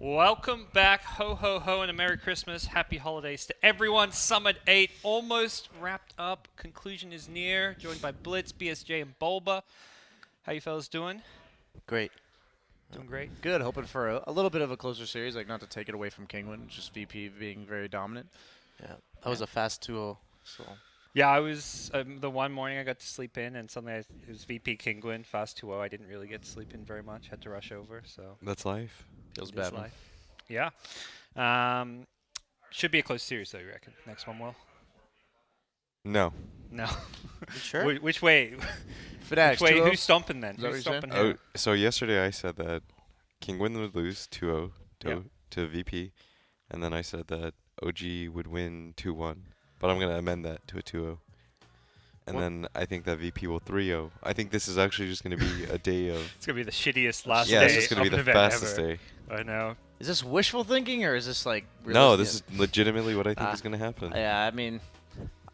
Welcome back, ho ho ho, and a Merry Christmas, Happy Holidays to everyone. Summit 8 almost wrapped up. Conclusion is near. Joined by Blitz, BSJ, and Bulba. How you fellas doing? Great. Doing great. Good. Hoping for a little bit of a closer series, like not to take it away from Kingwin, just VP being very dominant. Yeah, that was a fast 2-0. So Yeah, I was the one morning I got to sleep in, and suddenly it was VP Kingwin, fast 2-0. I didn't really get to sleep in very much. Had to rush over, so That's life. Feels it is bad. Man. life. Yeah. Should be a close series, though, you reckon? Next one will? No. No. you sure? Which way? Fnatic, Which way? 2-0? Who's stomping then? Is that what Who's you're saying? stomping Oh, here? so yesterday I said that Kingwin would lose 2-0 Yep. to VP, and then I said that OG would win 2-1, but I'm gonna amend that to a 2-0. And What? then I think that VP will 3-0. I think this is actually just going to be a day of... It's going to be the shittiest last yeah, day it's just going to of be the an event fastest ever. day. I know. Is this wishful thinking or is this like? No, realistic? this is legitimately what I think Ah. is going to happen. Yeah, I mean,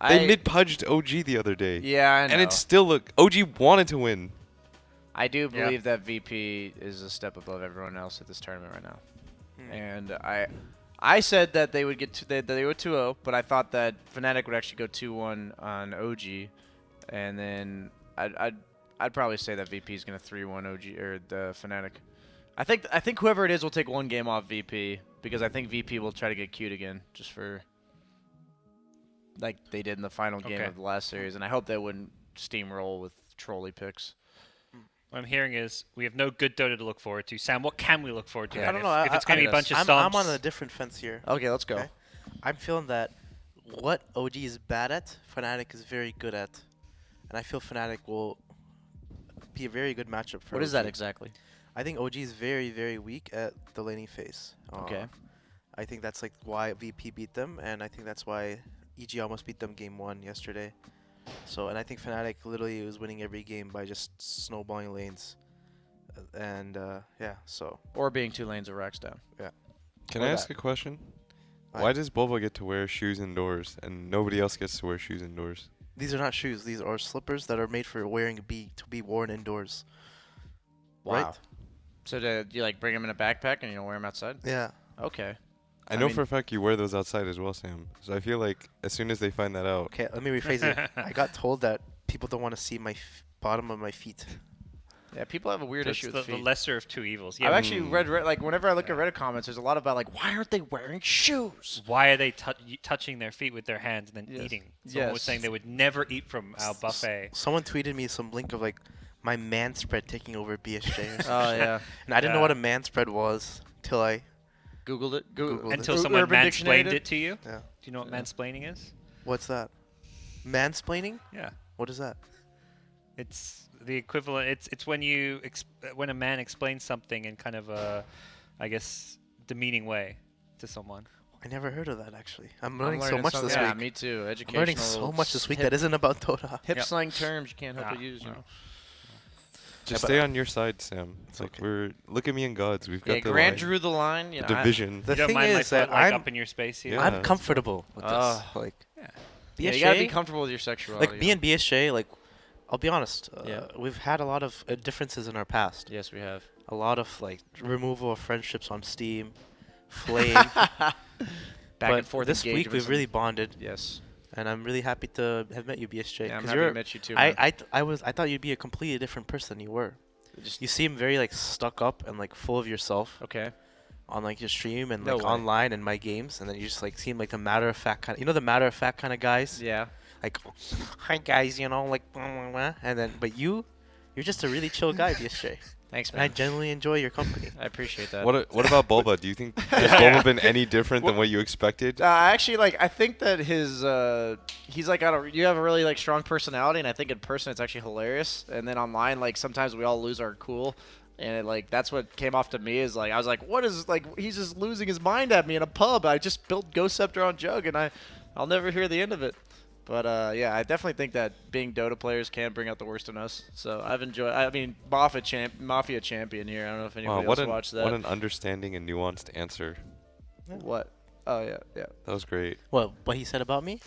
They mid-pudged OG the other day. Yeah, I know. And it still looked... OG wanted to win. I do Yeah. believe that VP is a step above everyone else at this tournament right now. And I said that they would get that they would 2-0, but I thought that Fnatic would actually go 2-1 on OG, and then I'd probably say that VP is going to 3-1 OG or the Fnatic. I think whoever it is will take one game off VP because I think VP will try to get cute again just for like they did in the final game Okay. of the last series, and I hope they wouldn't steamroll with trolley picks. What I'm hearing is we have no good Dota to look forward to. Sam, what can we look forward to? Yeah, then? I don't know. If it's going to be a bunch of stomps. I'm on a different fence here. Okay, let's go. Okay. I'm feeling that what OG is bad at, Fnatic is very good at. And I feel Fnatic will be a very good matchup for What OG. is that exactly? I think OG is very, very weak at the laning phase. Okay. I think that's like why VP beat them, and I think that's why EG almost beat them game 1 yesterday. So, and I think Fnatic literally was winning every game by just snowballing lanes. Yeah, so. Or being 2 lanes of racks down. Can Or I that. ask a question? Why? Why does Bulba get to wear shoes indoors and nobody else gets to wear shoes indoors? These are not shoes. These are slippers that are made for to be worn indoors. Wow. Right? So do you like bring them in a backpack and you don't wear them outside? Yeah. Okay. I I know mean- for a fact you wear those outside as well, Sam. So I feel like as soon as they find that out, Okay, let me rephrase it. I got told that people don't want to see my bottom of my feet. Yeah, people have a weird That's issue the, with the feet. lesser of two evils. I've Yeah. actually read like whenever I look at Reddit comments, there's a lot about like why aren't they wearing shoes? Why are they touching their feet with their hands and then Yes. eating? Someone was Yes. saying they would never eat from our buffet. Someone tweeted me some link of like my man spread taking over BSJ or some Oh shit. yeah. And I didn't know Yeah. what a man spread was till I. Googled it. Googled it. Until someone Urban mansplained Dictionary it to you. Yeah. Do you know what Yeah. mansplaining is? What's that? Mansplaining? Yeah. What is that? It's the equivalent. It's when you when a man explains something in kind of a, I guess, demeaning way to someone. I never heard of that actually. I'm I'm learning so learning much some- this yeah, week. me too. I'm Educational. learning so much this week hip, that isn't about Dota. hip Yep. slang terms you can't help Ah, but use. You well. know. just but- stay on your side, Sam. It's like okay. look at me and Gods. We've got Yeah, the Grant line, drew the line. You the know, division. The You don't thing mind my is foot that like I'm up in your space here. Yeah. I'm comfortable with this. Like Yeah. Yeah, you gotta be BSJ, comfortable with your sexuality. like me and BSJ, like I'll be honest, Yeah. we've had a lot of differences in our past. Yes, we have. A lot of like removal of friendships on Steam, flame. Back but and forth. this week engagements we've and- really bonded, Yes. and I'm really happy to have met you, BSJ. Yeah, I'm 'cause happy you're, to meet you too. Man. I thought you'd be a completely different person than you were. Just You seem very like stuck up and like full of yourself okay. on like your stream and No like way. online and my games, and then you just like seem like the matter of fact kind. You know the matter of fact kind of guys. Yeah. Like, hi guys, you know, like, blah, blah, blah. And then but you're just a really chill guy, BSJ. Thanks, And I man. genuinely enjoy your company. I appreciate that. What about Bulba? Do you think has Bulba been any different than what you expected? Actually, like I think that his he's like you have a really like strong personality, and I think in person it's actually hilarious. And then online, like sometimes we all lose our cool, and it, like that's what came off to me is like I was like, what is like he's just losing his mind at me in a pub. I just built Ghost Scepter on Jug, and I'll never hear the end of it. But yeah, I definitely think that being Dota players can bring out the worst in us. So I've enjoyed. I mean, Mafia champion here. I don't know if anybody Wow, else watched that. what an understanding and nuanced answer. What? Oh yeah, yeah. That was great. What he said about me?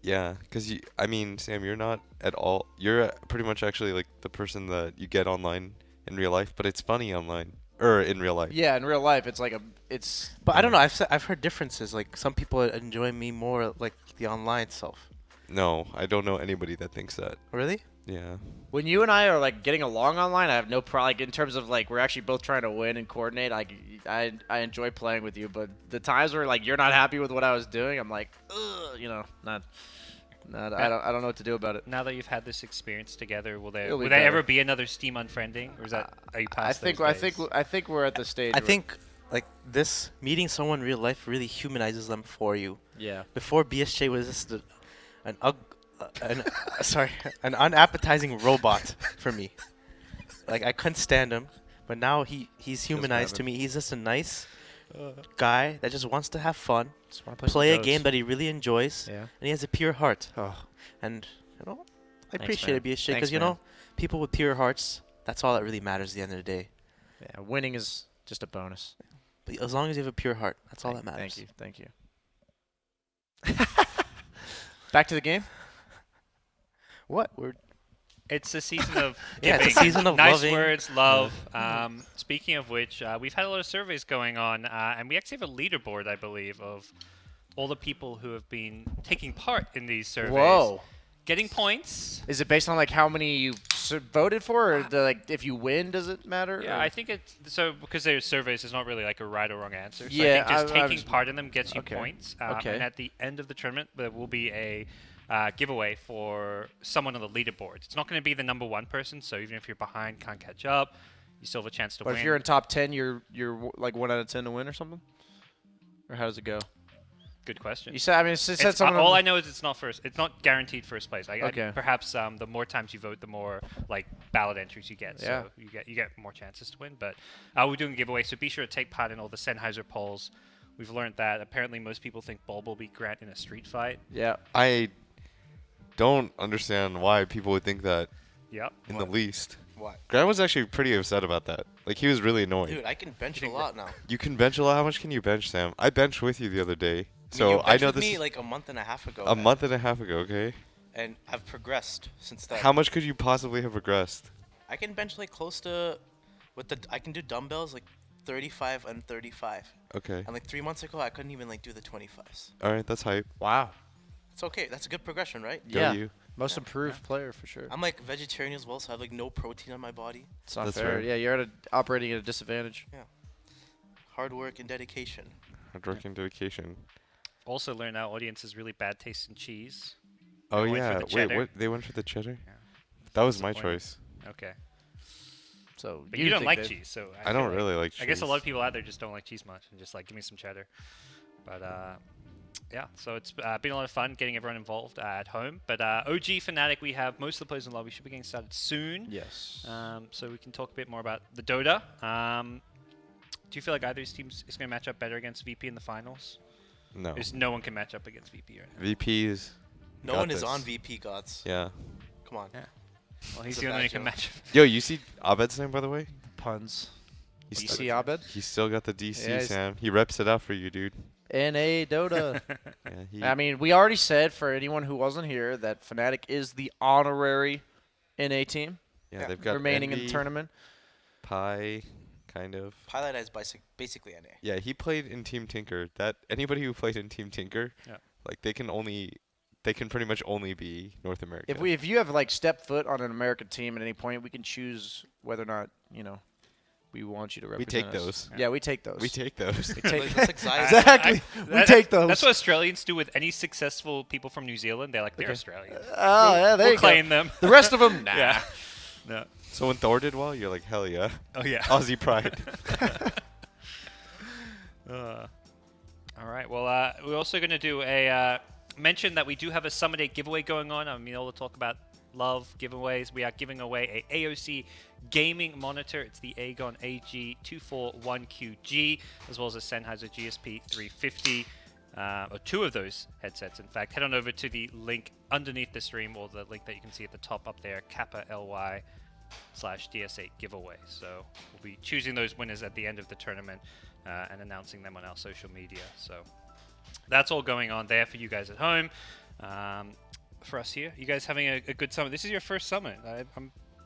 Yeah, because I mean, Sam, you're not at all. You're pretty much actually like the person that you get online in real life, but it's funny online. Or in real life. Yeah, in real life, it's like But I don't know. I've heard differences. Like some people enjoy me more like the online self. No, I don't know anybody that thinks that. Really? Yeah. when you and I are like getting along online. I have no problem. Like, in terms of like we're actually both trying to win and coordinate. Like I enjoy playing with you, but the times where like you're not happy with what I was doing, I'm like, ugh, not. I don't know what to do about it. Now that you've had this experience together, will It'll be there better. ever be another Steam unfriending, or is that are you past those days? I think we're at the stage. I where- think like this meeting someone in real life really humanizes them for you. Yeah. Before BSJ was just an unappetizing robot for me. Like I couldn't stand him, but now he's humanized to me. He's just a nice guy that just wants to have fun, Just wanna play some play a Dotes. game that he really enjoys, Yeah. and he has a pure heart. Oh. And I Thanks, appreciate it, man. BSJ, Thanks, because man. people with pure hearts, that's all that really matters at the end of the day. Yeah. Winning is just a bonus. But as long as you have a pure heart, that's all that matters. Thank you. Back to the game. What? It's a season of Yeah, giving it's a season of nice loving. words, love. Speaking of which, we've had a lot of surveys going on, and we actually have a leaderboard, I believe, of all the people who have been taking part in these surveys. Whoa. Getting points. Is it based on like how many you voted for, or like if you win, does it matter? Yeah, or? I think it's so because there's surveys. It's not really like a right or wrong answer. So Yeah, I think just I taking was- part in them gets you okay. points. Okay. And at the end of the tournament, there will be a giveaway for someone on the leaderboard. It's not going to be the number one person. So even if you're behind, can't catch up, you still have a chance to But win. if you're in top 10, you're like 1 out of 10 to win or something, or how does it go? Good question. You said, I mean, it said It's, something. all I know is it's not first. It's not guaranteed first place. Okay. Perhaps the more times you vote, the more like ballot entries you get. Yeah. So you get more chances to win. But we're doing a giveaway, so be sure to take part in all the Sennheiser polls. We've learned that apparently most people think Bulb will beat Grant in a street fight. Yeah. I don't understand why people would think that Yep. in the least. What? Grant was actually pretty upset about that. Like, he was really annoyed. Dude, I can bench a think lot now. You can bench a lot. How much can you bench, Sam? I benched with you the other day. You So I benched know with this me is like a month and a half ago. a man. month and a half ago, okay? And I've progressed since then. How much could you possibly have progressed? I can bench like close to, I can do dumbbells like 35 and 35. Okay. And like 3 months ago, I couldn't even like do the 25s. All right, that's hype. Wow. It's okay. That's a good progression, right? Go Yeah. you. Most improved player for sure. I'm like vegetarian as well, so I have like no protein on my body. It's not That's fair. fair. Yeah, you're operating at a disadvantage. Hard work and dedication. Hard work and dedication. Also learned our audience has really bad taste in cheese. Oh, They went for yeah. the Wait, cheddar. what? They went for the cheddar? Yeah. That was my Disappointed. choice. Okay. So But you don't think like that- cheese, so I feel don't really like cheese. I guess a lot of people out there just don't like cheese much and just like give me some cheddar. But yeah, so it's been a lot of fun getting everyone involved at home. But OG Fnatic, we have most of the players in the lobby. Should be getting started soon. Yes. So we can talk a bit more about the Dota. Do you feel like either of these teams is going to match up better against VP in the finals? No. There's no one can match up against VP right now. VPs. No got one is this. on VP gods. Yeah. Come on. Yeah. Well, he's That's the a only one bad who can joke. match up. Yo, you see Abed's name, by the way? Puns. He's You still, see Abed? he's still got the DC, Yeah, he's- Sam. He reps it out for you, dude. NA Dota. Yeah, he, I mean, we already said for anyone who wasn't here that Fnatic is the honorary NA team yeah, they've got remaining in the Envy, tournament. Pi, kind of. Pilot is basically NA. Yeah, he played in Team Tinker. That anybody who played in Team Tinker, Yeah. like they can pretty much only be North America. If you have like stepped foot on an American team at any point, we can choose whether or not we want you to we represent take us. those. Yeah, we take those. We take those. We take That's like Zion. exactly. We take those. That's what Australians do with any successful people from New Zealand. They're like, they're Okay. Australians. Oh yeah, there We'll you go. claim them. The rest of them, nah. Yeah. No. So when Thor did well, you're like, hell yeah, Oh yeah. Aussie pride. All right. Well, we're also going to do a mention that we do have a Summer Day giveaway going on. I mean, all the talk about love giveaways. We are giving away a AOC gaming monitor. It's the Aegon AG241QG, as well as a Sennheiser GSP 350. Or two of those headsets, in fact. Head on over to the link underneath the stream, or the link that you can see at the top up there, kappa.ly/DS8 giveaway. So we'll be choosing those winners at the end of the tournament and announcing them on our social media. So that's all going on there for you guys at home. For us here, you guys having a good summer. This is your first summer.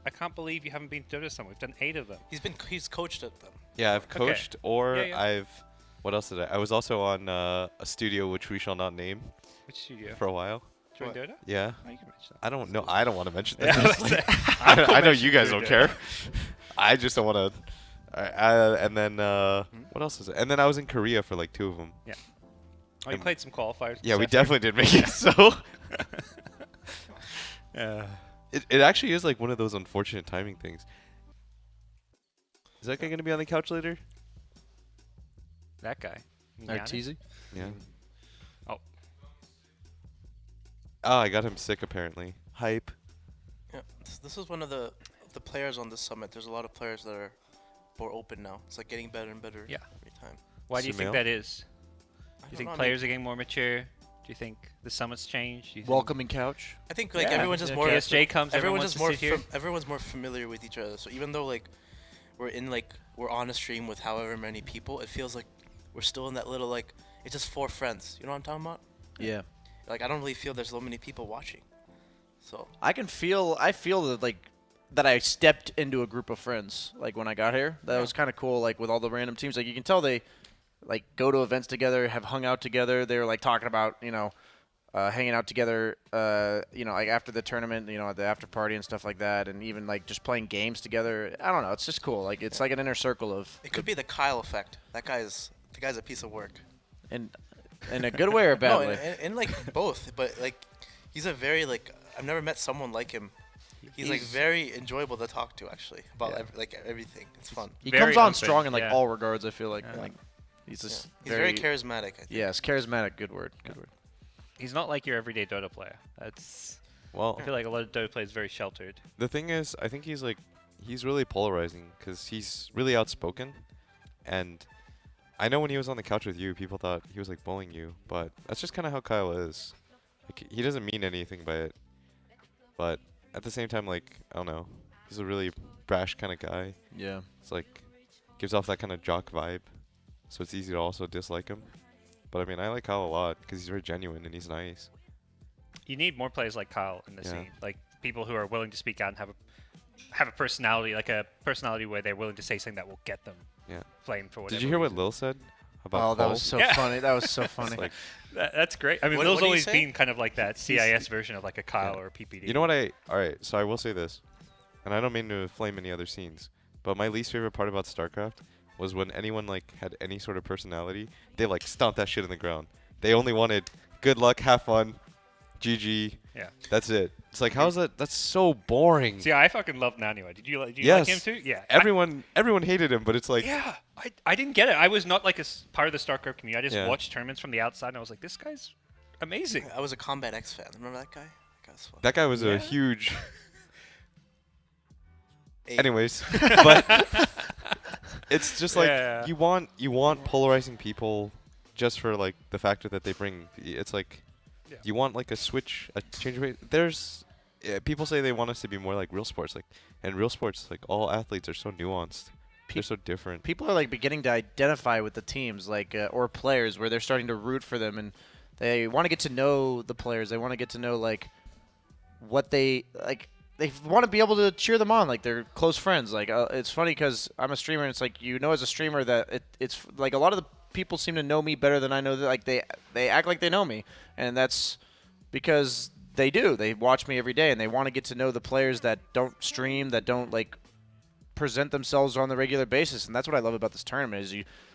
I can't believe you haven't been to Dota Summer. We've done 8 of them. He's coached at them. Yeah, I've coached or Yeah, yeah. I've. What else did I? I was also on a studio which we shall not name Which studio? for a while. Join What? Dota? Yeah. Oh, you can mention that. I don't know. I don't want to mention Yeah, that. let's say- I know mention you guys Join don't Dota. care. I just don't want to. And then what else is it? And then I was in Korea for like 2 of them. Oh, you played some qualifiers. Yeah, we Seth? definitely did make it. So Yeah. it actually is like one of those unfortunate timing things. Is that guy gonna be on the couch later? That guy. Giannis? Arteezy? Yeah. Oh. Oh, I got him sick apparently. Hype. Yeah, this is one of the players on this summit. There's a lot of players that are more open now. It's like getting better and better Yeah. every time. Why do you think Sumail? that is? I Do you don't think know, I mean, players are getting more mature? Do you think the summit's changed? Do you think Welcoming couch. I think like Yeah. everyone's just Yeah, more. KSJ comes, everyone Everyone's wants just more. to sit here. Everyone's more familiar with each other. So even though like we're on a stream with however many people, it feels like we're still in that little like it's just 4 friends. You know what I'm talking about? Yeah. Like I don't really feel there's so many people watching. So I feel that like that I stepped into a group of friends like when I got here. That Yeah. was kind of cool. Like with all the random teams, like you can tell they like go to events together, have hung out together. They were like talking about hanging out together. Like after the tournament, at the after party and stuff like that, and even like just playing games together. I don't know. It's just cool. Like it's like an inner circle of it could be the Kyle effect. The guy's a piece of work. in a good way or a bad No, way. and like both, but like he's a very like I've never met someone like him. He's like very enjoyable to talk to actually about everything. It's fun. He very comes on open, strong in like yeah. all regards. I feel like Yeah. like he's Yeah. just He's very charismatic. I think. yes, charismatic. Good word. Good word. He's not like your everyday Dota player. That's. Well, I feel like a lot of Dota players very sheltered. the thing is, I think he's really polarizing because he's really outspoken, and I know when he was on the couch with you, people thought he was like bullying you, but that's just kind of how Kyle is. Like he doesn't mean anything by it, but at the same time, like I don't know, he's a really brash kind of guy. Yeah. It's like gives off that kind of jock vibe, so it's easy to also dislike him. But I mean, I like Kyle a lot because he's very genuine and he's nice. You need more players like Kyle in the Yeah. scene, like people who are willing to speak out and have a personality, like a personality where they're willing to say something that will get them Yeah. flamed for whatever. Did you hear what reason. Lil said about Oh, that Cole? was so Yeah. funny. That was so It's funny. like, That's great. I mean, What- Lil's what did he always say? been kind of like that CIS version of like a Kyle Yeah. or a PPD. you know what all right, so I will say this, and I don't mean to flame any other scenes, but my least favorite part about StarCraft was when anyone like had any sort of personality, they like stomped that shit in the ground. They only wanted good luck, have fun, GG. Yeah. That's it. It's like, how's that? That's so boring. See, I fucking love Naniwa. Did you like Yes. him too? Yeah. Everyone hated him, but it's like, Yeah, I didn't get it. I was not like part of the StarCraft community. I just Yeah. watched tournaments from the outside, and I was like, this guy's amazing. I was a Combat X fan. Remember that guy? That guy was fun. that guy was Yeah. a huge. Hey, Anyways, but it's just like Yeah. you want polarizing people just for like the factor that they bring. It's like Yeah. you want like a switch, a change of rate. There's people say they want us to be more like real sports, like and real sports, like all athletes are so nuanced. They're so different. People are like beginning to identify with the teams, like or players, where they're starting to root for them, and they want to get to know the players. They want to get to know like what they like. They want to be able to cheer them on, like they're close friends. Like it's funny because I'm a streamer, and it's like as a streamer that it's like a lot of the people seem to know me better than I know. That like they act like they know me, and that's because they do. They watch me every day, and they want to get to know the players that don't stream, that don't like present themselves on the regular basis, and that's what I love about this tournament. Is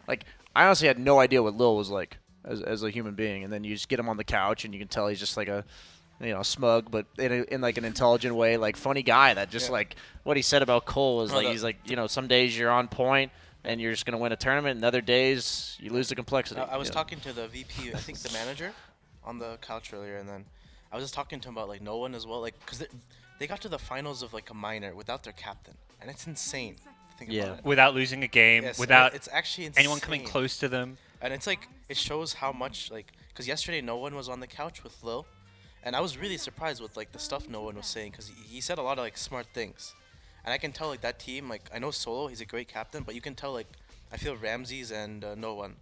I honestly had no idea what Lil was like as a human being, and then you just get him on the couch, and you can tell he's just like a smug, but in like an intelligent way, like funny guy that just like what he said about Cole was like he's like some days you're on point and you're just gonna win a tournament, and other days you lose the complexity. I was talking to the VP, I think the manager, on the couch earlier, and then I was just talking to him about like no one as well, like because they got to the finals of like a minor without their captain, and it's insane. To think about it. Without losing a game, Yes, without it's actually insane. anyone coming close to them. And it's like it shows how much like because yesterday no one was on the couch with Lil, and I was really surprised with like the stuff no one was saying because he said a lot of like smart things, and I can tell like that team, like I know Solo, he's a great captain, but you can tell like I feel Ramses and no one,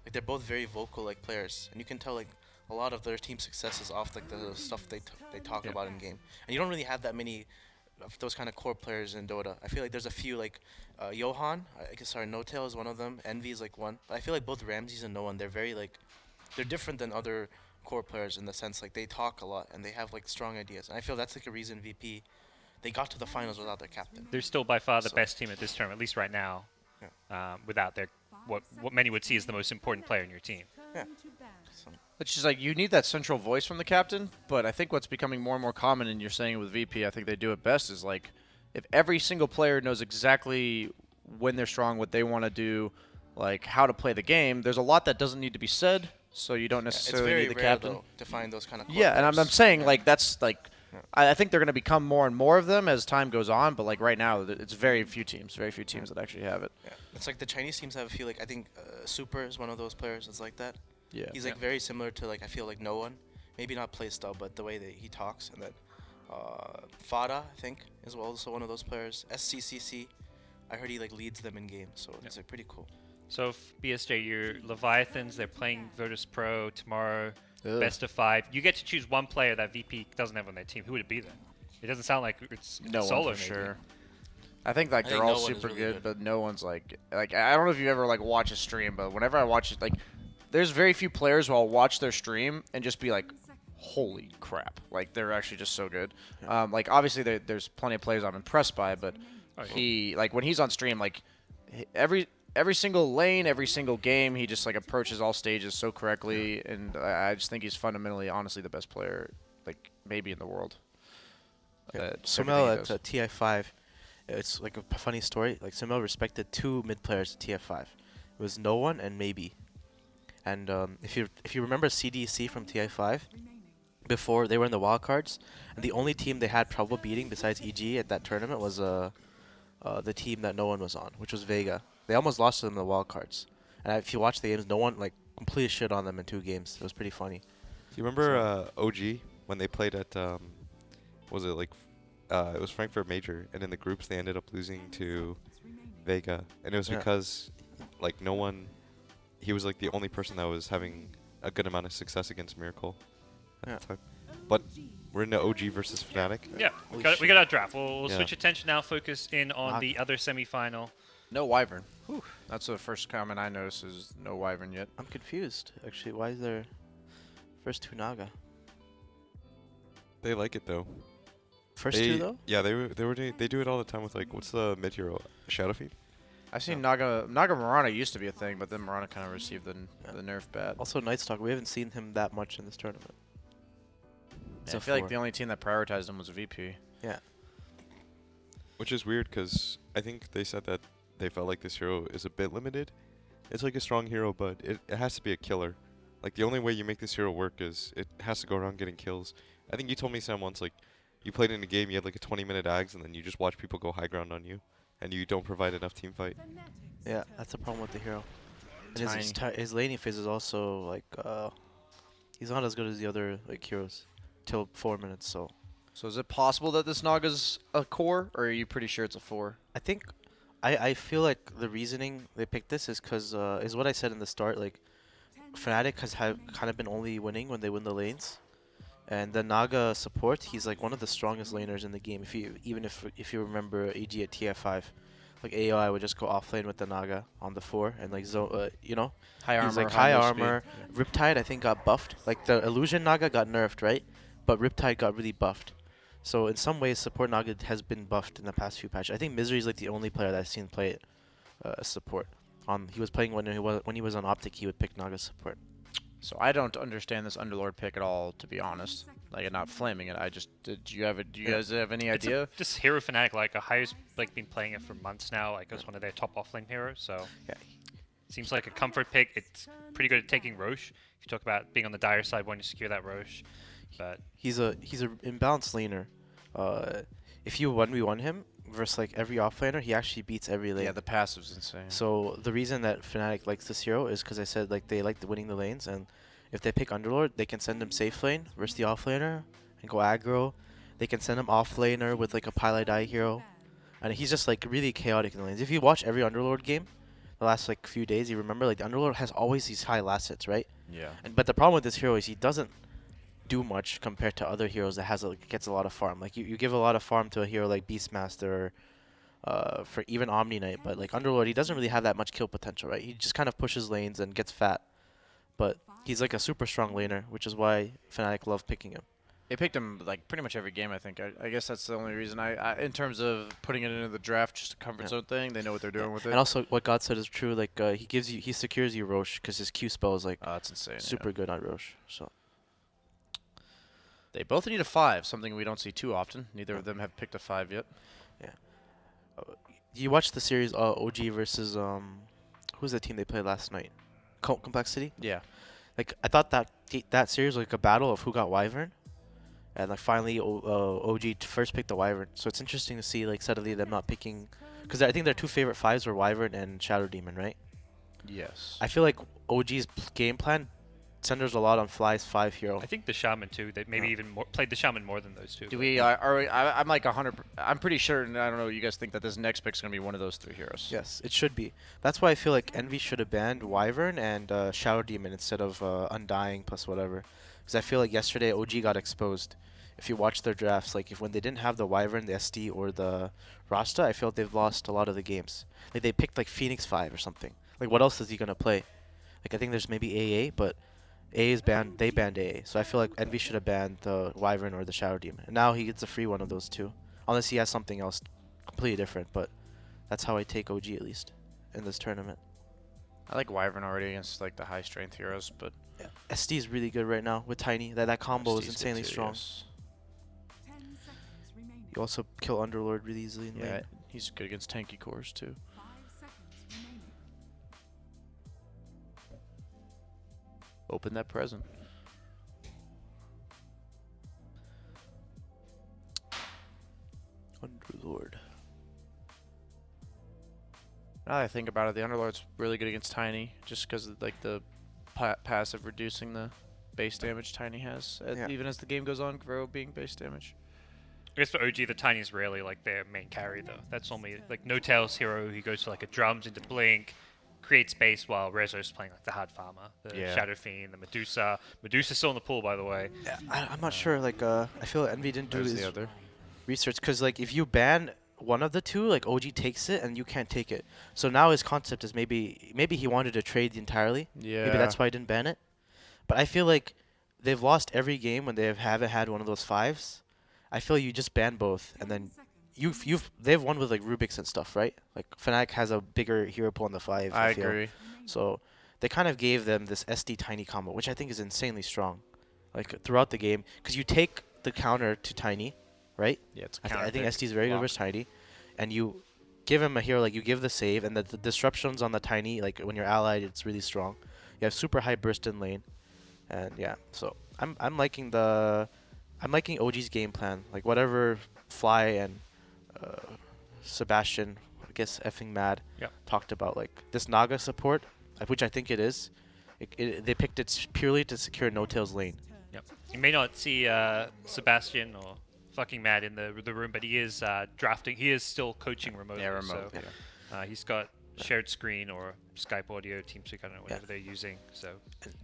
like they're both very vocal like players, and you can tell like a lot of their team success is off like the stuff they talk Yeah. about in game, and you don't really have that many of those kind of core players in Dota. I feel like there's a few like Johan. I guess sorry, No Tail is one of them. Envy is like one. But I feel like both Ramses and No One, they're very like they're different than other core players in the sense like they talk a lot and they have like strong ideas. And I feel that's like a reason VP they got to the finals without their captain. They're still by far the So- best team at this tournament, at least right now, Yeah. without their what many would see as the most important player in your team. Yeah. So, It's just like you need that central voice from the captain, but I think what's becoming more and more common, and you're saying it with VP, I think they do it best, is like if every single player knows exactly when they're strong, what they want to do, like how to play the game, there's a lot that doesn't need to be said, so you don't yeah, it's necessarily very need the rare captain. though to find those kind of. Yeah, and I'm saying Yeah. like that's like Yeah. I think they're going to become more and more of them as time goes on, but like right now it's very few teams that actually have it. Yeah, it's like the Chinese teams have a few like I think Super is one of those players that's like that. Yeah. He's like very similar to like I feel like No One, maybe not play style, but the way that he talks. And then Fada I think is also one of those players. SCCC, I heard he like leads them in game, so it's like pretty cool. So BSJ, your Leviathans, they're playing Virtus Pro tomorrow, Ugh. best of 5. You get to choose one player that VP doesn't have on their team. Who would it be then? It doesn't sound like it's No solo, one for maybe. sure. I think like I they're think all No One is super really good, good. but no one's like I don't know if you ever like watch a stream, but whenever I watch it, like there's very few players who I'll watch their stream and just be like, holy crap, like they're actually just so good. Like obviously there's plenty of players I'm impressed by, but Oh, yeah. he like when he's on stream, like every single lane, every single game, he just like approaches all stages so correctly, and I just think he's fundamentally, honestly, the best player, like maybe in the world. Somel everything he at TI5, it's like a funny story. Like Somel respected two mid players at TI5. It was No One and Maybe. And if you remember CDC from TI5, before they were in the wild cards, and the only team they had trouble beating besides EG at that tournament was the team that No One was on, which was Vega. They almost lost to them in the wild cards. And if you watch the games, No One like completely shit on them in 2 games. It was pretty funny. Do you remember OG when they played at was it like it was Frankfurt Major, and in the groups they ended up losing to Vega, and it was Yeah. because like no one, he was like the only person that was having a good amount of success against Miracle at Yeah. the time. But we're into OG versus Fnatic. Yeah, Holy we got our draft. We'll Yeah. switch attention now, focus in on Knock. the other semifinal. No Wyvern. That's the first comment I noticed is no Wyvern yet. I'm confused, actually. Why is there first 2 Naga? They like it though. First They- 2 though? Yeah, they do it all the time with like what's the mid hero, Shadowfiend? I've seen Naga Marana used to be a thing, but then Marana kind of received the nerf bad. Also, Nightstalk, we haven't seen him that much in this tournament. I feel like the only team that prioritized him was VP. Yeah. Which is weird because I think they said that they felt like this hero is a bit limited. It's like a strong hero, but it has to be a killer. Like the only way you make this hero work is it has to go around getting kills. I think you told me, Sam, once like you played in a game, you had like a 20-minute ags, and then you just watch people go high ground on you, and you don't provide enough team fight. Yeah, that's the problem with the hero. And Tiny. his laning phase is also like he's not as good as the other like heroes till 4 minutes. So So is it possible that this Naga's a core, or are you pretty sure it's a 4? I think I feel like the reasoning they picked this is because is what I said in the start. Like Fnatic has kind of been only winning when they win the lanes, and the Naga support, he's like one of the strongest laners in the game. If you remember AG at TF5, like AOI would just go offlane with the Naga on the 4 and like High armor. he's like high move armor. Riptide I think got buffed. Like the Illusion Naga got nerfed, right? But Riptide got really buffed. So in some ways, support Naga has been buffed in the past few patches. I think Misery is like the only player that I've seen play it support. He was playing when he was on Optic. He would pick Naga support. So I don't understand this Underlord pick at all, to be honest. Like, I'm not flaming it. Do you guys have any It's idea? this hero fanatic, like Ohio's like been playing it for months now, like as one of their top offlane heroes. So Yeah. seems like a comfort pick. It's pretty good at taking Roche. If you talk about being on the dire side, wanting to secure that Roche, but He's a imbalanced laner. If you 1v1 him versus like every offlaner, he actually beats every lane. Yeah, the passive's insane. So the reason that Fnatic likes this hero is because I said like they like winning the lanes, and if they pick Underlord, they can send him safe lane versus the offlaner and go aggro. They can send him off laner with like a Pile Die hero, and he's just like really chaotic in the lanes. If you watch every Underlord game, the last like few days, you remember like the Underlord has always these high last hits, right? Yeah. But the problem with this hero is he doesn't do much compared to other heroes that gets a lot of farm. Like you give a lot of farm to a hero like Beastmaster or for even Omni Knight, but like Underlord, he doesn't really have that much kill potential, right? He just kind of pushes lanes and gets fat. But he's like a super strong laner, which is why Fnatic love picking him. They picked him like pretty much every game, I think. I guess that's the only reason in terms of putting it into the draft, just a comfort zone thing. They know what they're doing with it. And also, what God said is true. Like he secures you Roche because his Q spell is like That's insane. super good on Roche. So They both need a 5, something we don't see too often. Neither of them have picked a 5 yet. you watched the series OG versus who's the team they played last night? Complexity. Yeah. Like I thought that series was like a battle of who got Wyvern, and like finally OG first picked the Wyvern. So it's interesting to see like suddenly them not picking, because I think their two favorite fives were Wyvern and Shadow Demon, right? Yes. I feel like OG's game plan centers a lot on Fly's 5 hero. I think the Shaman too. They maybe even more, played the Shaman more than those two. Do but- we? I'm like 100. I'm pretty sure, and I don't know what you guys think, that this next pick's gonna be one of those 3 heroes. Yes, it should be. That's why I feel like Envy should have banned Wyvern and Shadow Demon instead of Undying plus whatever. Because I feel like yesterday OG got exposed. If you watch their drafts, like when they didn't have the Wyvern, the SD, or the Rasta, I feel like they've lost a lot of the games. Like they picked like Phoenix 5 or something. Like what else is he gonna play? Like I think there's maybe AA, but AA is banned. They banned AA, so I feel like Envy should have banned the Wyvern or the Shadow Demon. And now he gets a free one of those two, unless he has something else completely different. But that's how I take OG at least in this tournament. I like Wyvern already against like the high strength heroes, but Yeah. SD is really good right now with Tiny. That combo is SD's good insanely too, strong. yes. You also kill Underlord really easily in Yeah, lane. he's good against tanky cores too. Open that present. Underlord. Now that I think about it, the Underlord's really good against Tiny, just because of like the passive reducing the base damage Tiny has, Yeah. even as the game goes on, Grow being base damage. I guess for OG, the Tiny is rarely like their main carry though. That's normally like No Tails hero who goes for like a drums into Blink, create space while Rezo's playing like the hard farmer, the Yeah. Shadow Fiend, the Medusa. Medusa's still in the pool, by the way. Yeah, I'm not sure. Like I feel like Envy didn't do There's his the other. research because like if you ban one of the two, like OG takes it and you can't take it. So now his concept is maybe he wanted to trade entirely. Yeah. Maybe that's why he didn't ban it. But I feel like they've lost every game when they haven't had one of those 5s. I feel you just ban both, and then they've won with like Rubik's and stuff, right? Like Fnatic has a bigger hero pool on the 5. I feel. agree. So they kind of gave them this SD Tiny combo, which I think is insanely strong, like throughout the game, because you take the counter to Tiny, right? Yeah, it's I think SD is very good versus Tiny, and you give him a hero like you give the save, and the disruptions on the Tiny, like when you're allied, it's really strong. You have super high burst in lane, and yeah, so I'm liking OG's game plan, like whatever Fly and Sebastian, I guess effing mad, Yeah. talked about, like this Naga support, which I think it is. They picked it purely to secure No Tail's lane. Yep. You may not see Sebastian or fucking Mad in the room, but he is drafting. He is still coaching remotely. Yeah, remote. So, Yeah. he's got shared screen or Skype audio, TeamSpeak, I don't know, whatever they're using. So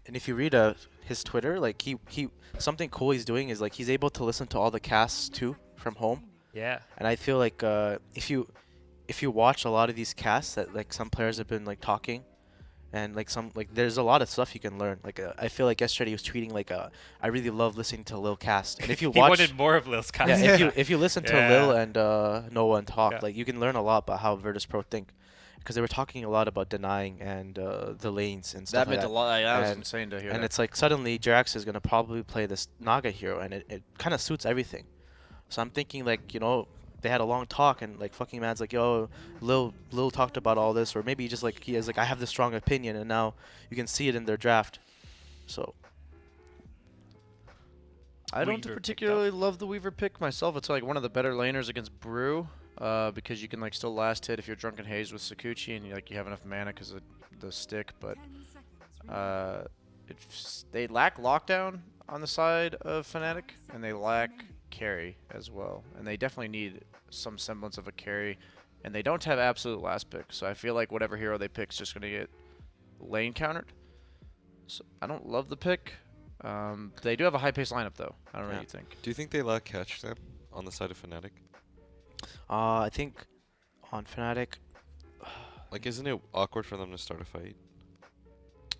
And if you read his Twitter, like he something cool he's doing is like he's able to listen to all the casts too from home. yeah, And I feel like if you watch a lot of these casts that like some players have been like talking, and like there's a lot of stuff you can learn. Like I feel like yesterday he was tweeting like I really love listening to Lil cast. And if you he watch, wanted more of Lil's cast. yeah, if you listen to Yeah. Lil and Noah and talk, Yeah. like you can learn a lot about how Virtus Pro think, because they were talking a lot about denying and the lanes and stuff That like meant that. a lot. That was And- insane to hear. And that. it's like suddenly Jirax is gonna probably play this Naga hero, and it kind of suits everything. So I'm thinking like they had a long talk, and like fucking man's like, yo, Lil talked about all this, or maybe just like he is like, I have this strong opinion, and now you can see it in their draft. So I don't Weaver picked particularly love the Weaver pick myself. It's like one of the better laners against Brew, because you can like still last hit if you're Drunken Haze with Sakuchi and you have enough mana because of the stick. But they lack lockdown on the side of Fnatic, and they lack carry as well. And they definitely need some semblance of a carry, and they don't have absolute last pick. So I feel like whatever hero they pick is just gonna get lane countered. So I don't love the pick. They do have a high-paced lineup, though. I don't know Yeah. what you think. Do you think they lack catch then on the side of Fnatic? I think on Fnatic, Like, isn't it awkward for them to start a fight?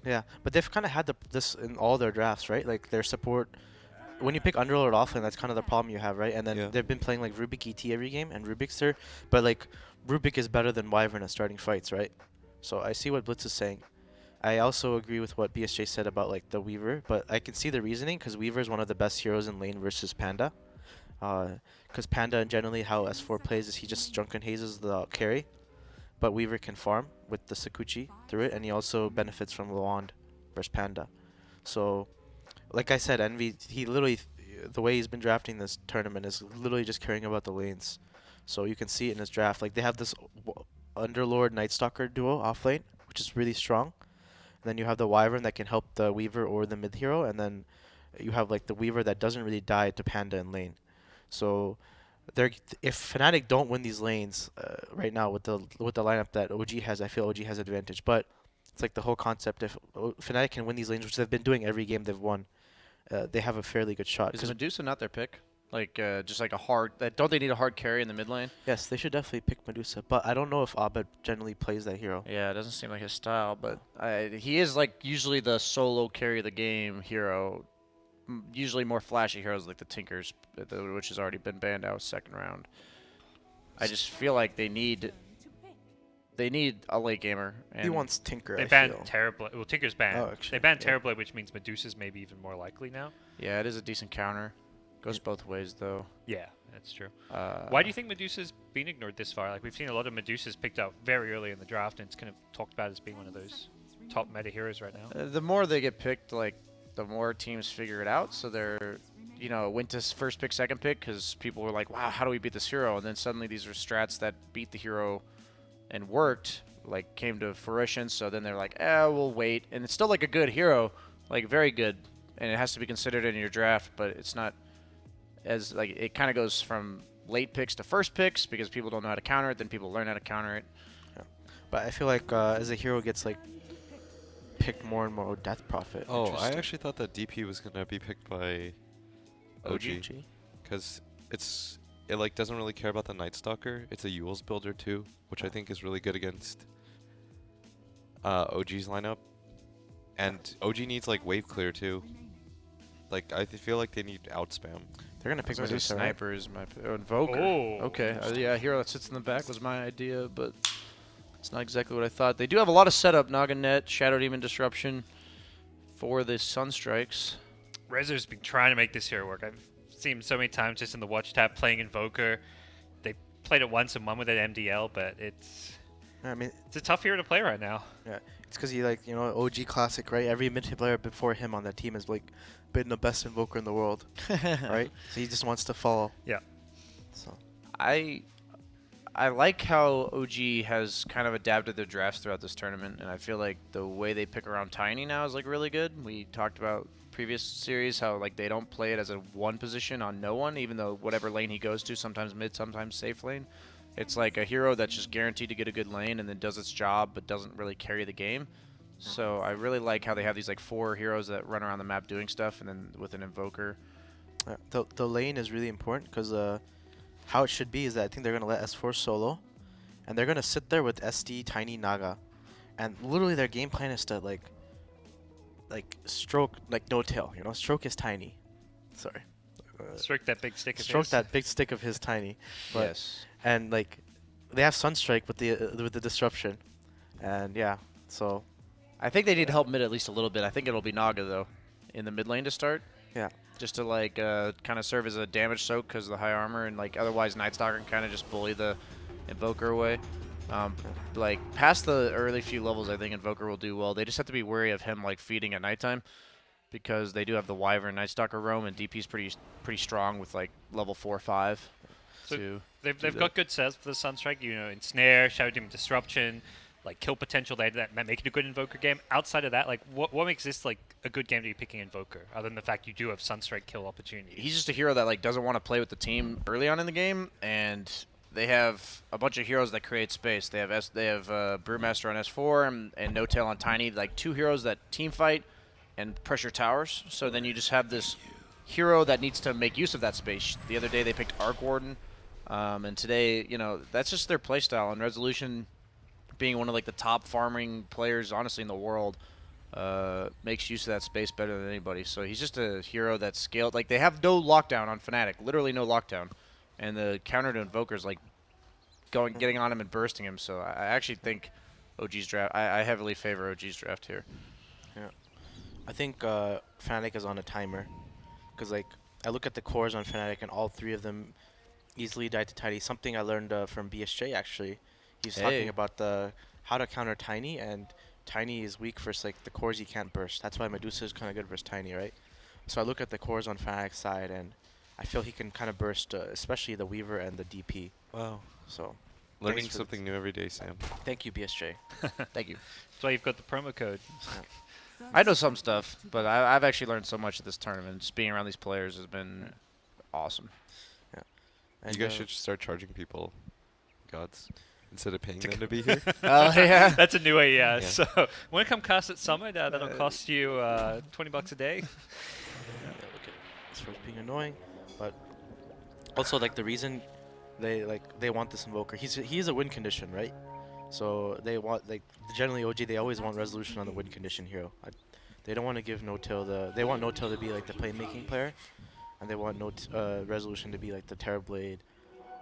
yeah, but they've kind of had this in all their drafts, right? Like their support. When you pick Underlord offlane, that's kind of the problem you have, right? And then Yeah. they've been playing like Rubik ET every game, and Rubik's there, but like Rubik is better than Wyvern at starting fights, right? So I see what Blitz is saying. I also agree with what BSJ said about like the Weaver, but I can see the reasoning because Weaver is one of the best heroes in lane versus Panda. Because Panda generally how S4 plays is he just drunken hazes the carry, but Weaver can farm with the Sakuchi through it, and he also benefits from Luand versus Panda. So, like I said, Envy, he literally, the way he's been drafting this tournament is literally just caring about the lanes. So you can see it in his draft. Like they have this Underlord Nightstalker duo off lane, which is really strong. Then you have the Wyvern that can help the Weaver or the mid hero, and then you have like the Weaver that doesn't really die to Panda in lane. So they're if Fnatic don't win these lanes right now with the lineup that OG has, I feel OG has advantage. But it's like the whole concept if Fnatic can win these lanes, which they've been doing every game they've won, they have a fairly good shot. Is Medusa not their pick? Like, just like a hard... Don't they need a hard carry in the mid lane? Yes, they should definitely pick Medusa, but I don't know if Abed generally plays that hero. Yeah, it doesn't seem like his style, but he is like usually the solo carry of the game hero. Usually more flashy heroes like the Tinkers, which has already been banned out second round. I just feel like they need a late gamer. And He wants Tinker. They I banned feel. Terrorblade. Well, Tinker's banned. Oh, actually, They banned yeah. Terrorblade, which means Medusa's maybe even more likely now. Yeah, it is a decent counter. Goes both ways though. Yeah, that's true. Uh, Why do you think Medusa's been ignored this far? Like we've seen a lot of Medusas picked up very early in the draft, and it's kind of talked about as being one of those top meta heroes right now. The more they get picked, like the more teams figure it out. So they're, went to first pick, second pick because people were like, wow, how do we beat this hero? And then suddenly these are strats that beat the hero and worked, like came to fruition. So then they're like, we'll wait. And it's still like a good hero, like very good. And it has to be considered in your draft, but it's not as like, it kind of goes from late picks to first picks because people don't know how to counter it. Then people learn how to counter it. But I feel like as a hero gets like picked more and more, Death Prophet. Oh, I Interesting. actually thought that DP was gonna be picked by OG, OG. because it like doesn't really care about the Night Stalker. It's a Yule's builder too, which I think is really good against OG's lineup. And OG needs like wave clear too. Like I feel like they need outspam. They're gonna pick There's a Medusa, right? sniper is my Invoker. Oh. Okay, yeah, hero that sits in the back was my idea, but it's not exactly what I thought. They do have a lot of setup: Naga Net, Shadow Demon Disruption for the Sunstrikes. Rezer's been trying to make this hero work. I've seen him so many times just in the watch tab playing Invoker. They played it once and won with an MDL, but it's I mean, a tough hero to play right now. it's because he like OG classic, right? Every mid player before him on that team has like been the best invoker in the world, right? So he just wants to follow. Yeah. So I like how OG has kind of adapted their drafts throughout this tournament, and I feel like the way they pick around Tiny now is like really good. We talked about previous series how like they don't play it as a one position on no one, even though whatever lane he goes to, sometimes mid, sometimes safe lane. It's like a hero that's just guaranteed to get a good lane and then does its job but doesn't really carry the game. So I really like how they have these like 4 heroes that run around the map doing stuff, and then with an invoker. the lane is really important because how it should be is that I think they're gonna let S4 solo, and they're gonna sit there with SD, Tiny, Naga, and literally their game plan is to like stroke like no tail. Stroke is Tiny. Sorry. Stroke that big stick of Stroke his. that big stick of his Tiny. But Yes. and like they have Sunstrike with the disruption, and yeah, so I think they need help mid at least a little bit. I think it'll be Naga though, in the mid lane to start. yeah. Just to like kind of serve as a damage soak because of the high armor, and like otherwise Nightstalker can kind of just bully the Invoker away. Like past the early few levels, I think Invoker will do well. They just have to be wary of him like feeding at nighttime, because they do have the Wyvern Nightstalker roam, and DP's pretty strong with like level 4 or 5. So they've do got good sets for the Sunstrike. Ensnare, Shadow Demon Disruption, like kill potential that make it a good Invoker game. Outside of that, like what makes this like a good game to be picking Invoker, other than the fact you do have Sunstrike kill opportunities? He's just a hero that like doesn't want to play with the team early on in the game, and they have a bunch of heroes that create space. They have Brewmaster on S4 and No Tail on Tiny, like 2 heroes that team fight and pressure towers. So then you just have this hero that needs to make use of that space. The other day they picked Arc Warden, and today, that's just their playstyle. And Resolution, being one of like the top farming players, honestly, in the world, makes use of that space better than anybody. So he's just a hero that's scaled. Like, they have no lockdown on Fnatic, literally no lockdown, and the counter to Invoker's like getting on him and bursting him. So I actually think OG's draft. I heavily favor OG's draft here. Yeah. I think Fnatic is on a timer. Because, like, I look at the cores on Fnatic, and all three of them easily died to Tiny. Something I learned from BSJ, actually. He's talking about how to counter Tiny, and Tiny is weak versus, like, the cores he can't burst. That's why Medusa is kind of good versus Tiny, right? So I look at the cores on Fnatic's side, and I feel he can kind of burst, especially the Weaver and the DP. Wow. So, Learning thanks for something new every day, Sam. thank you, BSJ. Thank you. That's why you've got the promo code. I know some stuff, but I've actually learned so much at this tournament. Just being around these players has been awesome. And, You guys should just start charging people gods instead of paying them to be here. Oh, yeah. That's a new way, yeah. Yeah. So, want to come cast at Summit? That'll cost you $20 a day. Yeah, look at this first being annoying, but also, like, the reason they want this Invoker, he's a win condition, right? So they want, like, generally OG, they always want Resolution on the win condition hero. They don't want to give No-Till they want No-Till to be like the playmaking player, and they want Resolution to be like the Terrorblade.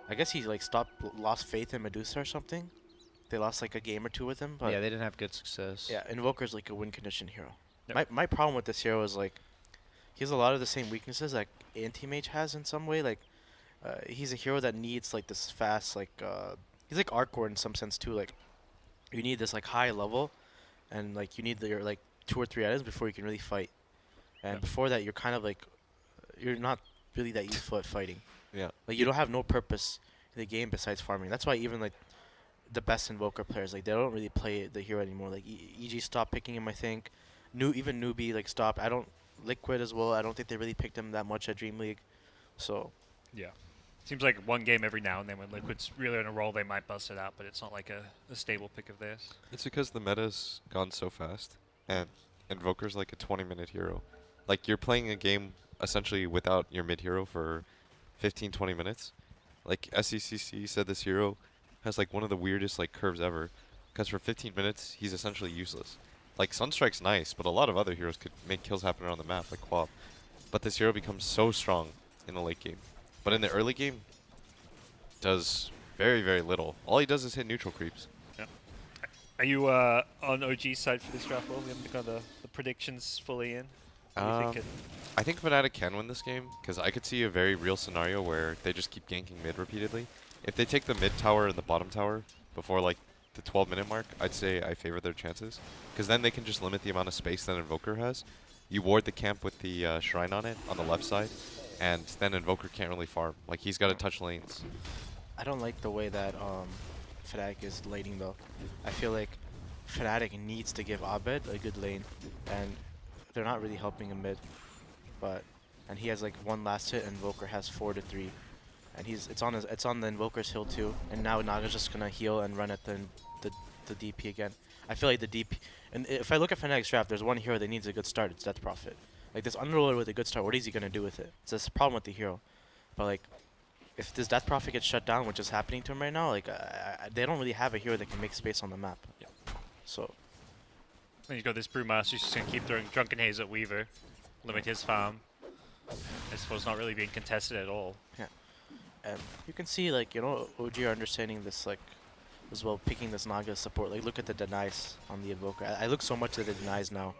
I guess he like lost faith in Medusa or something. They lost like a game or two with him, but Yeah, they didn't have good success. yeah, Invoker's like a win condition hero. Yep. My problem with this hero is, like, he has a lot of the same weaknesses like Anti-Mage has in some way. Like, he's a hero that needs like this fast, like, he's like Arcor in some sense too. Like, you need this like high level, and like you need your like 2 or 3 items before you can really fight. And Yep. before that, you're kind of like, you're not really that useful at fighting. Yeah. Like, you don't have no purpose in the game besides farming. That's why even like the best Invoker players, like, they don't really play the hero anymore. Like EG stopped picking him, I think. Even Newbie like stopped. Liquid as well. I don't think they really picked him that much at Dream League. So Yeah. Seems like one game every now and then when Liquid's really on a roll, they might bust it out, but it's not like a stable pick of theirs. It's because the meta's gone so fast, and Invoker's like a 20-minute hero. Like, you're playing a game essentially without your mid hero for 15, 20 minutes. Like, SECC said this hero has like one of the weirdest like curves ever, because for 15 minutes he's essentially useless. Like, Sunstrike's nice, but a lot of other heroes could make kills happen around the map, like Quap. But this hero becomes so strong in the late game. But in the early game, does very, very little. All he does is hit neutral creeps. Are you on OG's side for this draft, Will? We haven't got the predictions fully in. What do you think I think Fnatic can win this game, because I could see a very real scenario where they just keep ganking mid repeatedly. If they take the mid tower and the bottom tower before like the 12-minute mark, I'd say I favor their chances, because then they can just limit the amount of space that Invoker has. You ward the camp with the shrine on it on the left side, and then Invoker can't really farm. Like, he's got to touch lanes. I don't like the way that Fnatic is laning though. I feel like Fnatic needs to give Abed a good lane, and they're not really helping him mid. And he has like one last hit, and Invoker has 4 to 3, and it's on the Invoker's hill too. And now Naga's just gonna heal and run at the DP again. I feel like the DP, and if I look at Fnatic's draft, there's one hero that needs a good start. It's Death Prophet. Like, this Underlord with a good start, what is he gonna do with it? It's just a problem with the hero. But like, if this Death Prophet gets shut down, which is happening to him right now, like, they don't really have a hero that can make space on the map. Yeah. So Then you got this Brewmaster who's just going to keep throwing Drunken Haze at Weaver, limit his farm. I suppose not really being contested at all. and you can see, like, OG are understanding this, like, as well, picking this Naga support. Like, look at the denies on the Invoker. I look so much at the denies now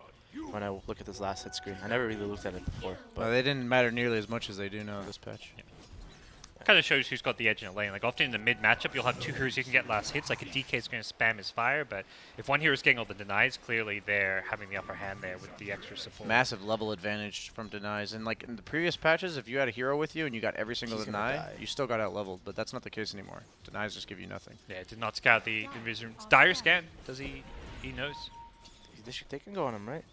when I look at this last hit screen. I never really looked at it before. But Well, they didn't matter nearly as much as they do now this patch. Yeah. Kind of shows who's got the edge in a lane. Like, often in the mid matchup, you'll have 2 heroes you can get last hits. Like, a DK is going to spam his fire, but if one hero's getting all the denies, clearly they're having the upper hand there with the extra support. Massive level advantage from denies. And like in the previous patches, if you had a hero with you and you got every single He's gonna deny, die. you still got out leveled. But that's not the case anymore. Denies just give you nothing. Yeah, did not scout the Invision. Dire scan. Does he? He knows. they can go on him, right?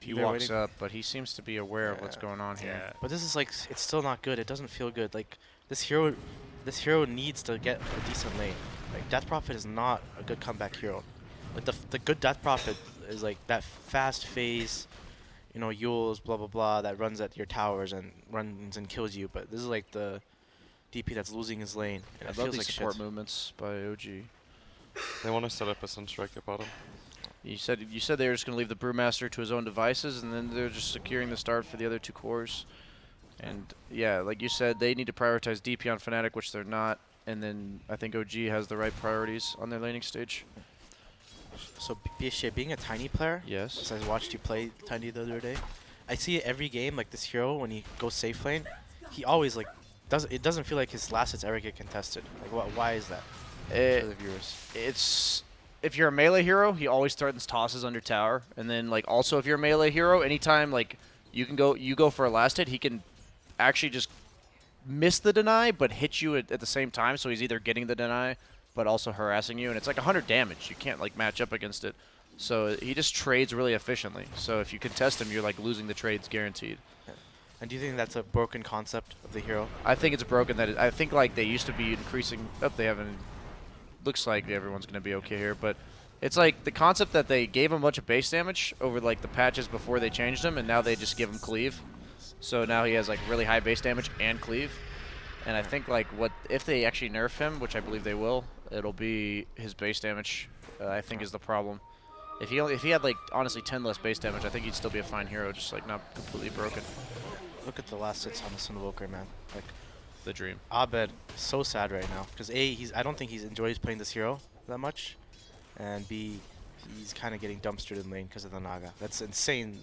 He They're walks waiting. up, but he seems to be aware of what's Yeah. going on here. Yeah. But this is like, it's still not good. It doesn't feel good. Like, this hero needs to get a decent lane. Like, Death Prophet is not a good comeback hero. Like, the good Death Prophet is like that fast phase, you know, Yules, blah blah blah, that runs at your towers and runs and kills you. But this is like the DP that's losing his lane, and I it love feels these like support shit. movements by OG. They want to set up a Sunstrike at bottom. You said they were just going to leave the Brewmaster to his own devices, and then they're just securing the start for the other two cores. And yeah, like you said, they need to prioritize DP on Fnatic, which they're not. And then I think OG has the right priorities on their laning stage. So BSJ, being a Tiny player, Yes. so I watched you play Tiny the other day. I see it every game, like this hero when he goes safe lane, he always like doesn't feel like his last hits ever get contested. Like why is that? For the viewers. It's if you're a melee hero, he always threatens tosses under tower, and then like also if you're a melee hero, anytime like you go for a last hit, he can actually just miss the deny but hit you at the same time. So he's either getting the deny but also harassing you, and it's like 100 damage. You can't like match up against it. So he just trades really efficiently. So if you contest him, you're like losing the trades guaranteed. And do you think that's a broken concept of the hero? I think it's broken. I think like they used to be increasing. Oh, they haven't. Looks like everyone's gonna be okay here, but it's like the concept that they gave him a bunch of base damage over like the patches before they changed him, and now they just give him cleave. So now he has like really high base damage and cleave. And I think like what if they actually nerf him, which I believe they will, it'll be his base damage. I think is the problem. If he had like honestly 10 less base damage, I think he'd still be a fine hero, just like not completely broken. Look at the last hits on this Invoker, man. Like The dream. Abed is so sad right now because I don't think he enjoys playing this hero that much, and B, he's kind of getting dumpstered in lane because of the Naga. That's insane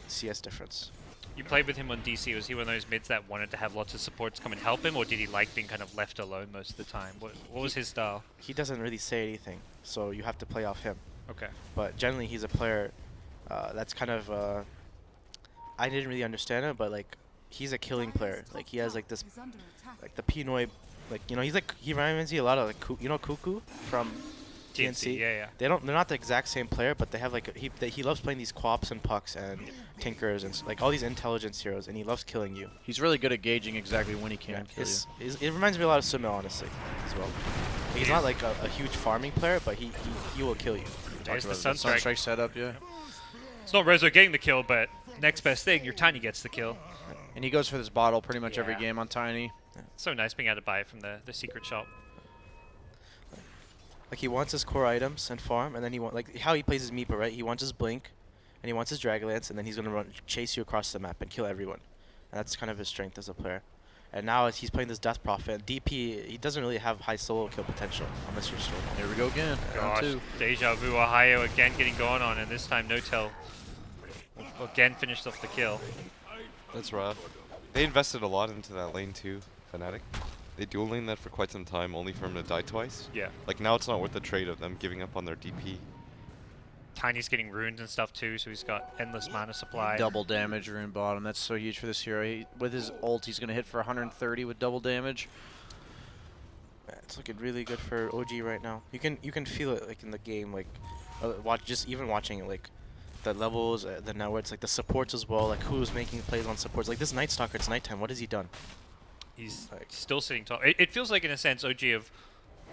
CS difference. You played with him on DC. Was he one of those mids that wanted to have lots of supports come and help him, or did he like being kind of left alone most of the time? What was his style? He doesn't really say anything, so you have to play off him. Okay. But generally, he's a player that's kind of I didn't really understand it, but like he's a killing player. Like he has like this, like the Pinoy, like you know he reminds me a lot of like you know Cuckoo from TNC. Yeah. They're not the exact same player, but they have like he loves playing these Quaps and Pucks and Tinkers and like all these intelligence heroes, and he loves killing you. He's really good at gauging exactly when he can kill you. It reminds me a lot of Sumo, honestly, as well. He's not like a huge farming player, but he will kill you. There's the Sunstrike Sunstrike. setup, yeah. It's not Rezo getting the kill, but next best thing, your Tiny gets the kill. And he goes for this bottle pretty much every Yeah. game on Tiny. So nice being able to buy it from the secret shop. Like he wants his core items and farm, and then he like how he plays his Meepa, right? He wants his Blink, and he wants his Dragonlance, and then he's gonna chase you across the map and kill everyone. And that's kind of his strength as a player. And now as he's playing this Death Prophet, DP, he doesn't really have high solo kill potential unless you're Storm. Here we go again. Round Gosh, two. Deja Vu Ohio again getting going on, and this time No Tell again finished off the kill. That's rough. They invested a lot into that lane too, Fnatic. They dual lane that for quite some time, only for him to die twice. Yeah. Like now it's not worth the trade of them giving up on their DP. Tiny's getting runes and stuff too, so he's got endless mana supply. Double damage rune bottom. That's so huge for this hero. With his ult, he's going to hit for 130 with double damage. It's looking really good for OG right now. You can feel it like in the game, like even watching it, like the levels, the networks, like the supports as well, like who's making plays on supports. Like this Night Stalker, it's nighttime. What has he done? He's Like- still sitting top. It feels like, in a sense, OG have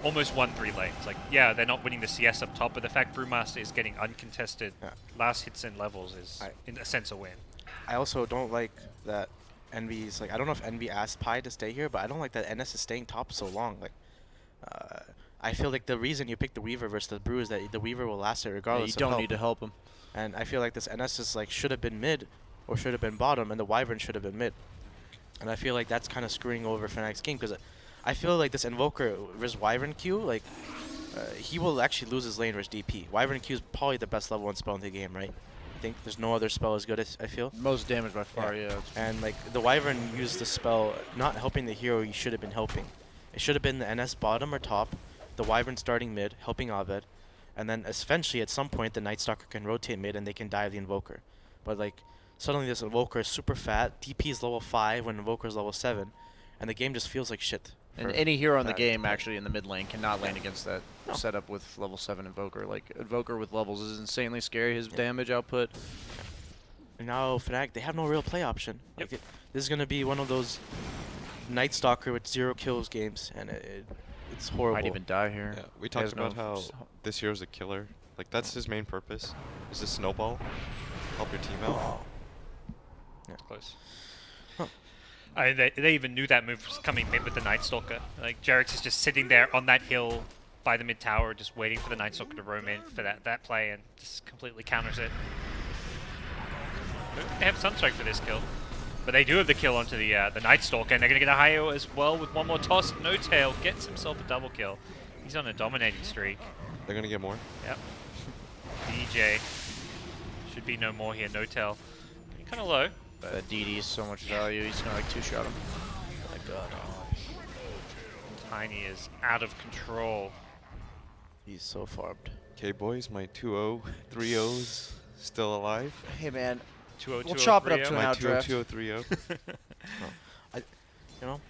almost won 3 lanes. Like, yeah, they're not winning the CS up top, but the fact Brewmaster is getting uncontested Yeah. last hits and levels is, in a sense, a win. I also don't like that Envy's like I don't know if Envy asked Pi to stay here, but I don't like that NS is staying top so long. Like I feel like the reason you pick the Weaver versus the Brew is that the Weaver will last it Yeah, regardless. you of don't help. need to help him. And I feel like this NS is like should have been mid or should have been bottom, and the Wyvern should have been mid. And I feel like that's kind of screwing over Fnatic's game because I feel like this Invoker versus Wyvern Q, like he will actually lose his lane versus DP. Wyvern Q is probably the best level 1 spell in the game, right? I think there's no other spell as good as I feel. Most damage by far, yeah. And like the Wyvern used the spell not helping the hero he should have been helping. It should have been the NS bottom or top, the Wyvern starting mid, helping Abed, and then eventually at some point the Night Stalker can rotate mid and they can dive the Invoker. But like suddenly this Invoker is super fat, DP is level 5 when Invoker is level 7, and the game just feels like shit. And for any hero in the Fnatic. game actually in the mid lane cannot lane against that No. setup with level 7 Invoker. Like Invoker with levels is insanely scary. His damage output. And now Fnatic, they have no real play option. Yep. Like this is gonna be one of those Night Stalker with 0 kills games, and it's horrible. Might even die here. Yeah, we He talked has no about how this hero's a killer. Like that's his main purpose. Is to snowball, help your team out. Close. Huh. They even knew that move was coming mid with the Night Stalker. Like Jerix is just sitting there on that hill by the mid tower, just waiting for the Night Stalker to roam in for that play, and just completely counters it. They have Sunstrike for this kill, but they do have the kill onto the Night Stalker, and they're gonna get a high as well with one more toss. No Tail gets himself a double kill. He's on a dominating streak. They're gonna get more. Yep. DJ should be no more here. No Tail. Kind of low. That DD is so much value. He's gonna like two-shot him. Oh my god. Tiny is out of control. He's so farmed. Okay, boys, my 2-0, 3-0s still alive. Hey man, 2-0, we'll chop it up to an My outdraft. 2-0, 2-0, 3-0. You know,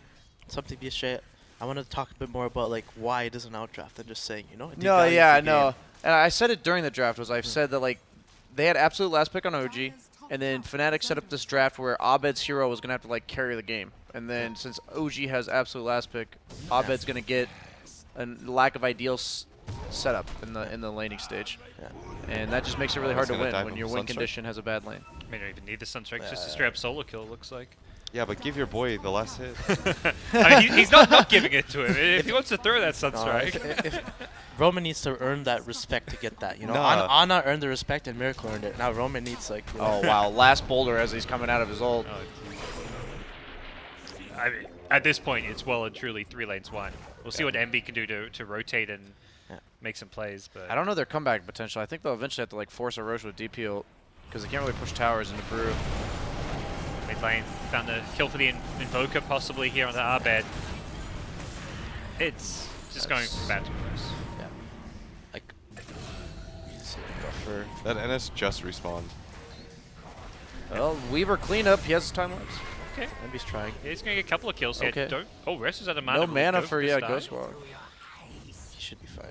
something BSJ. I want to talk a bit more about like why it doesn't outdraft than just saying, you know. It No, devalues yeah, I the know. game. And I said it during the draft. Was I've said that like they had absolute last pick on OG, and then Fnatic set up this draft where Abed's hero was gonna have to like carry the game. And then since OG has absolute last pick, Abed's gonna get a lack of ideal setup in the laning stage, Yeah. and that just makes it really hard He's to gonna win dive when him your win Sunstrike? condition has a bad lane. May not even need the Sunstrike, just a straight up solo kill, it looks like. Yeah, but give your boy the last hit. I mean, he's not giving it to him. If he wants to throw that Sunstrike. if Roman needs to earn that respect to get that, you know. Nah. Ana earned the respect and Miracle earned it. Now Roman needs like. You know, Oh wow, last boulder as he's coming out of his ult. I mean, at this point, it's well and truly 3 lanes 1. We'll see what Envy can do to rotate and make some plays. But I don't know their comeback potential. I think they'll eventually have to like force a Roche with DP ult because they can't really push towers into Brew. mid lane found the kill for the Invoker possibly here on the Abed. It's just going from bad to worse. yeah. Like. He's a buffer. That NS just respawned. Well, Weaver cleanup. He has his time lapse. Okay. Envy's trying. Yeah, he's going to get a couple of kills here. Okay. Don't, oh, Rest is out of mana. No but mana go for this die. Ghost Walk. He should be fine.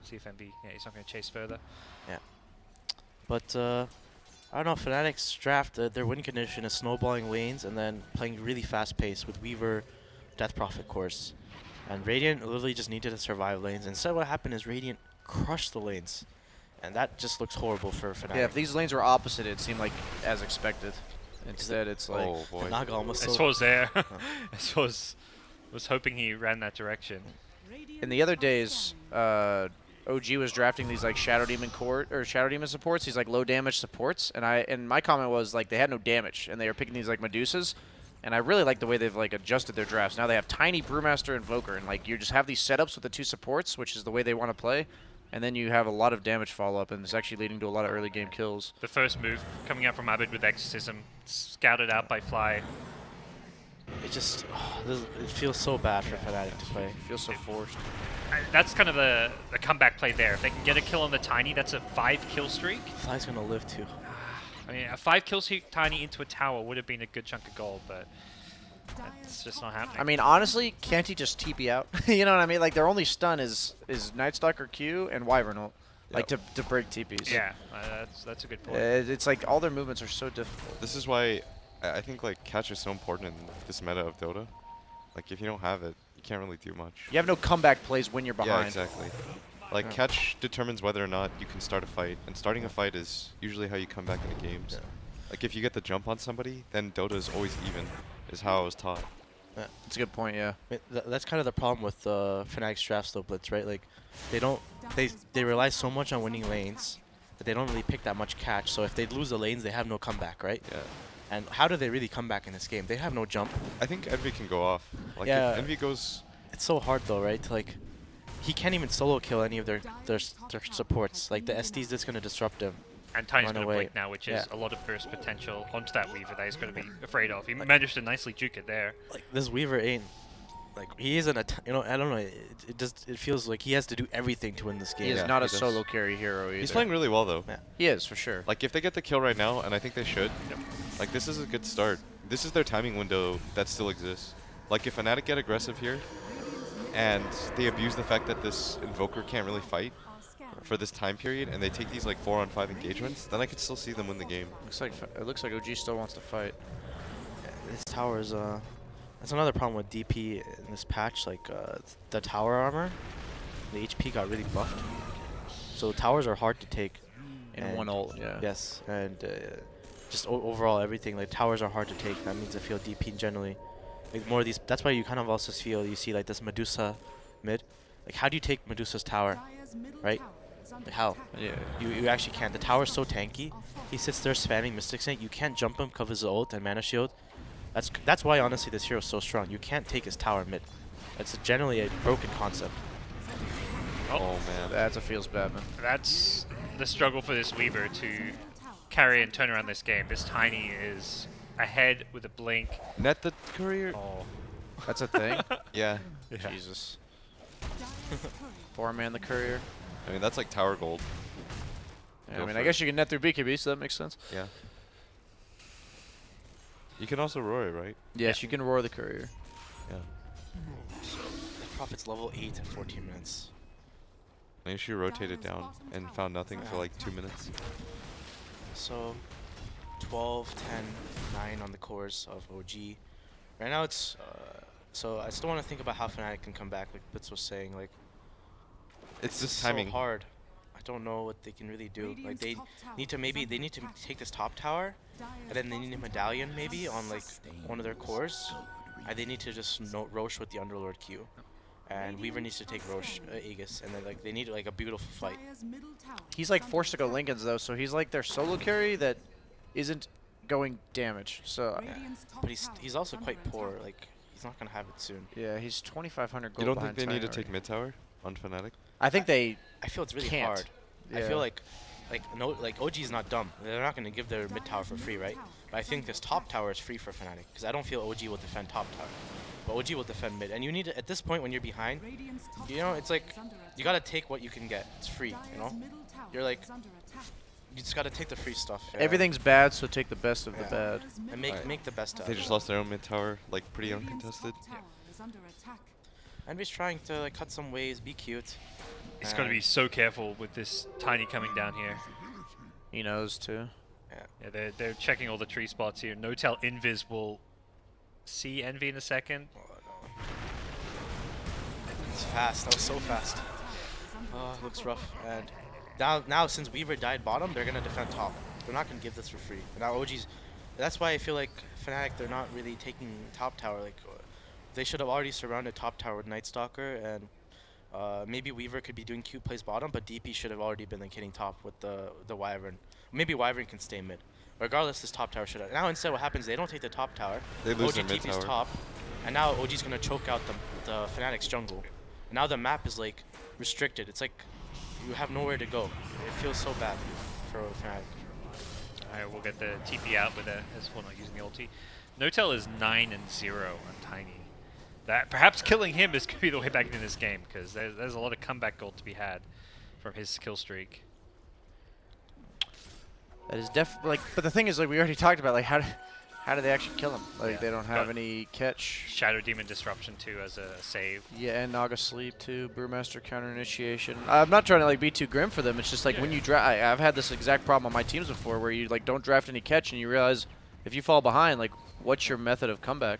See if Envy, yeah, he's not going to chase further. But I don't know. Fnatic's draft, their win condition is snowballing lanes and then playing really fast pace with Weaver, Death Prophet course, and Radiant literally just needed to survive lanes. Instead, what happened is Radiant crushed the lanes, and that just looks horrible for Fnatic. Yeah, if these lanes were opposite, it seemed like as expected. Instead, it's like Oh boy. Naga almost As was there. As was hoping he ran that direction. in the other days, OG was drafting these like Shadow Demon court or Shadow Demon supports. These like low damage supports, and my comment was like they had no damage, and they were picking these like Medusas. And I really like the way they've like adjusted their drafts. Now they have Tiny, Brewmaster, and Invoker, and like you just have these setups with the 2 supports, which is the way they want to play. And then you have a lot of damage follow-up, and it's actually leading to a lot of early game kills. The first move coming out from Abed with Exorcism, scouted out by Fly. It just it feels so bad for Fnatic to play. It feels so forced. That's kind of the comeback play there. If they can get a kill on the Tiny, that's a 5 kill streak. Fly's gonna live too. I mean, a 5 kill streak Tiny into a tower would have been a good chunk of gold, but that's just not happening. I mean, honestly, can't he just TP out? You know what I mean? Like their only stun is Night Stalker Q and Wyvern ult, like to break TPs. yeah, that's a good point. It's like all their movements are so difficult. This is why I think like catch is so important in this meta of Dota. Like if you don't have it, you can't really do much. You have no comeback plays when you're behind. Yeah, exactly. Like Yeah. catch determines whether or not you can start a fight, and starting a fight is usually how you come back into games. Yeah. Like if you get the jump on somebody, then Dota is always even, is how I was taught. That's a good point. Yeah. I mean, that's kind of the problem with Fnatic's drafts though, Blitz, right? Like, they rely so much on winning lanes that they don't really pick that much catch. So if they lose the lanes, they have no comeback, right? Yeah. And how do they really come back in this game? They have no jump. I think Envy can go off. Like Yeah. if Envy goes, It's so hard though, right? To, like, he can't even solo kill any of their supports. Like the SD's just gonna disrupt him. And Tiny's run going to away. blink now, which is Yeah. a lot of burst potential onto that Weaver that he's going to be afraid of. He managed to nicely juke it there. Like this Weaver ain't. Like he isn't a. You know, I don't know. It feels like he has to do everything to win this game. He is Yeah, not he a does. solo carry hero either. he's playing really well though. Yeah. He is for sure. Like if they get the kill right now, and I think they should, Yep. like this is a good start. This is their timing window that still exists. Like if Fnatic get aggressive here, and they abuse the fact that this Invoker can't really fight for this time period, and they take these like 4-on-5 engagements, then I could still see them win the game. It looks like OG still wants to fight. This tower is that's another problem with DP in this patch. Like the tower armor, the HP got really buffed. So towers are hard to take. In And one ult, yeah. Yes, and just overall everything, like towers are hard to take. That means I feel DP generally. Like more of these, that's why you kind of also feel, you see like this Medusa mid. Like how do you take Medusa's tower, right? Like how? Yeah. You actually can't. The tower's so tanky. He sits there spamming Mystic Saint. You can't jump him because of his ult and mana shield. That's why honestly this hero's so strong. You can't take his tower mid. That's generally a broken concept. Oh man. That's a feels bad, man. That's the struggle for this Weaver to carry and turn around this game. This Tiny is ahead with a blink. Net the courier. Oh, That's a thing? Yeah. yeah. Jesus. 4-man the courier. I mean that's like tower gold. Yeah, Go I mean, for I it. guess you can net through BKB, so that makes sense. Yeah. You can also roar it, right? Yes, you can roar the courier. Yeah. The Prophet's level 8 at 14 minutes. I think she rotated down and found nothing for like 2 minutes. So 12, 10, 9 on the cores of OG. Right now it's so I still want to think about how Fnatic can come back, like Blitz was saying. Like It's just so timing. hard. I don't know what they can really do. Like they need to take this top tower, and then they need a medallion maybe on like one of their cores, and they need to just Roche with the Underlord Q, and Weaver needs to take Roche Aegis, and then like they need like a beautiful fight. He's like forced to go Lincolns, though, so he's like their solo carry that isn't going damage. So, But he's also quite poor. Like he's not gonna have it soon. yeah, he's 2,500 gold You don't think behind they need to Tiny take mid tower on Fnatic? I think they I feel it's really can't. hard. I Yeah. feel like OG is not dumb. They're not gonna give their mid tower for free, right? But I think this top tower is free for Fnatic because I don't feel OG will defend top tower, but OG will defend mid. And you need to, at this point when you're behind, you know, it's like you gotta take what you can get. It's free, you know. You're like, you just gotta take the free stuff. Everything's bad, so take the best of the Yeah. bad. and make Alright. the best out They of just it. lost their own mid tower, like pretty uncontested. I'm just trying to like cut some ways, be cute. He's got to be so careful with this Tiny coming down here. He knows too. Yeah, they're checking all the tree spots here. No-Tell Invis will see Envy in a second. Oh, no. It's fast. That was so fast. Oh, it looks rough. And now since Weaver died bottom, they're gonna defend top. They're not gonna give this for free. And now OG's. That's why I feel like Fnatic, they're not really taking top tower. Like they should have already surrounded top tower with Night Stalker, and maybe Weaver could be doing cute plays bottom, but DP should have already been like hitting top with the Wyvern. Maybe Wyvern can stay mid. Regardless, this top tower should have. Now instead, what happens? They don't take the top tower. They lose OG their mid TP's tower. top, and now OG's gonna choke out the Fnatic's jungle. And now the map is like restricted. It's like you have nowhere to go. It feels so bad for Fnatic. Alright, we'll get the TP out with a as well, not using the ulti. No-Tell is 9-0 on Tiny. That perhaps killing him is going to be the way back into this game because there's a lot of comeback gold to be had from his kill streak. That is like, but the thing is, like we already talked about, like how do they actually kill him? Like Yeah. they don't have Got- any catch. Shadow Demon Disruption too as a save. Yeah, and Naga Sleep too. Brewmaster counter initiation. I'm not trying to like be too grim for them. It's just like when you draft. I've had this exact problem on my teams before, where you like don't draft any catch, and you realize if you fall behind, like what's your method of comeback?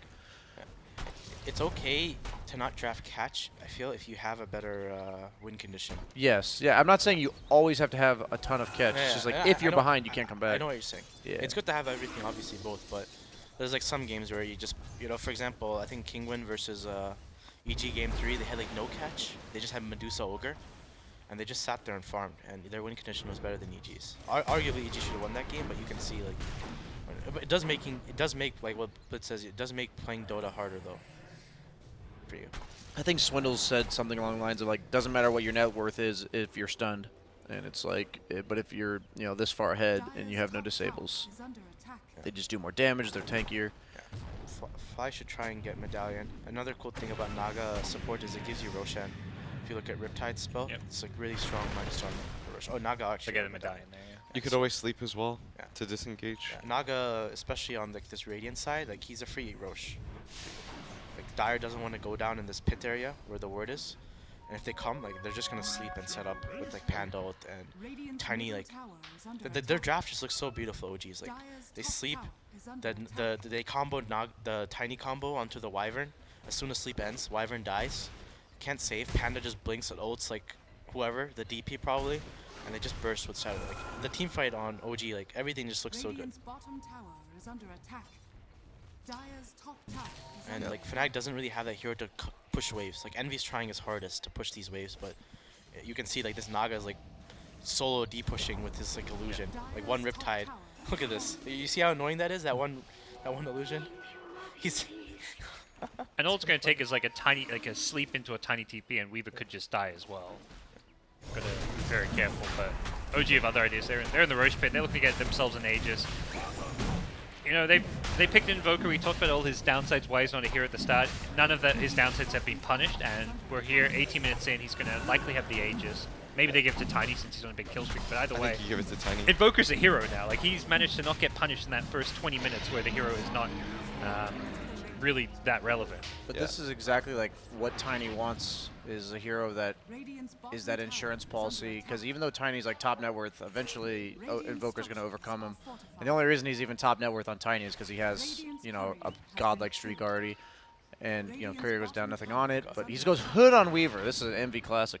It's okay to not draft catch. I feel if you have a better win condition. Yes, yeah. I'm not saying you always have to have a ton of catch. It's just like if I you're know- behind, you can't come I back. know what you're saying. Yeah. It's good to have everything, obviously both, but there's like some games where you just, you know, for example, I think Kingwin versus EG Game 3, they had like no catch. They just had Medusa Ogre, and they just sat there and farmed, and their win condition was better than EG's. Arguably, EG should have won that game, but you can see like, but it does make like what Blitz says, it does make playing Dota harder though. For you. I think Swindles said something along the lines of like, doesn't matter what your net worth is if you're stunned, and it's like, but if you're this far ahead and you have no disables, they just do more damage. They're tankier. Fly should try and get Medallion. Another cool thing about Naga support is it gives you Roshan. If you look at Riptide's spell, Yep. it's like really strong minus one for Roshan. Oh, Naga actually. Forget a got medallion there. Yeah. You could always sleep as well Yeah. to disengage. Yeah, Naga, especially on like this Radiant side, like he's a free Roche. Like Dire doesn't want to go down in this pit area where the word is, and if they come, like they're just gonna sleep and set up with like Panda ult and Tiny like. Their draft just looks so beautiful. OGs like they sleep, they combo the Tiny combo onto the Wyvern. As soon as sleep ends, Wyvern dies, can't save. Panda just blinks at ults like whoever, the DP probably, and they just burst with Shadow. Like the team fight on OG, like everything just looks so good. Radiant's bottom tower is under attack. Dire's top tower is And under like Fnatic doesn't really have that hero to push waves. Like Envy's trying his hardest to push these waves, but you can see like this Naga is like solo D-pushing with his like illusion. Like one Riptide. Look at this. You see how annoying that is? That one illusion? He's And all it's going to take is like a sleep into a tiny TP, and Weaver could just die as well. Got to be very careful, but OG have other ideas. They're in the Roche pit. They're looking to get themselves an Aegis. You know, they picked Invoker. We talked about all his downsides, why he's not a hero at the start. None of his downsides have been punished, and we're here 18 minutes in. He's going to likely have the Aegis. Maybe they give it to Tiny since he's on a big kill streak, but either I way, think you give it to Tiny. Invoker's a hero now. Like, he's managed to not get punished in that first 20 minutes where the hero is not really that relevant. But Yeah. this is exactly like what Tiny wants, is a hero that Radiant's bottom is that tower insurance is under policy. attack. Because even though Tiny's like top net worth, eventually Invoker's going to overcome him. Fortified. And the only reason he's even top net worth on Tiny is because he has, you know, a godlike streak already. And, you know, Courier goes down, nothing on it. But he goes Hood on Weaver. This is an MV classic.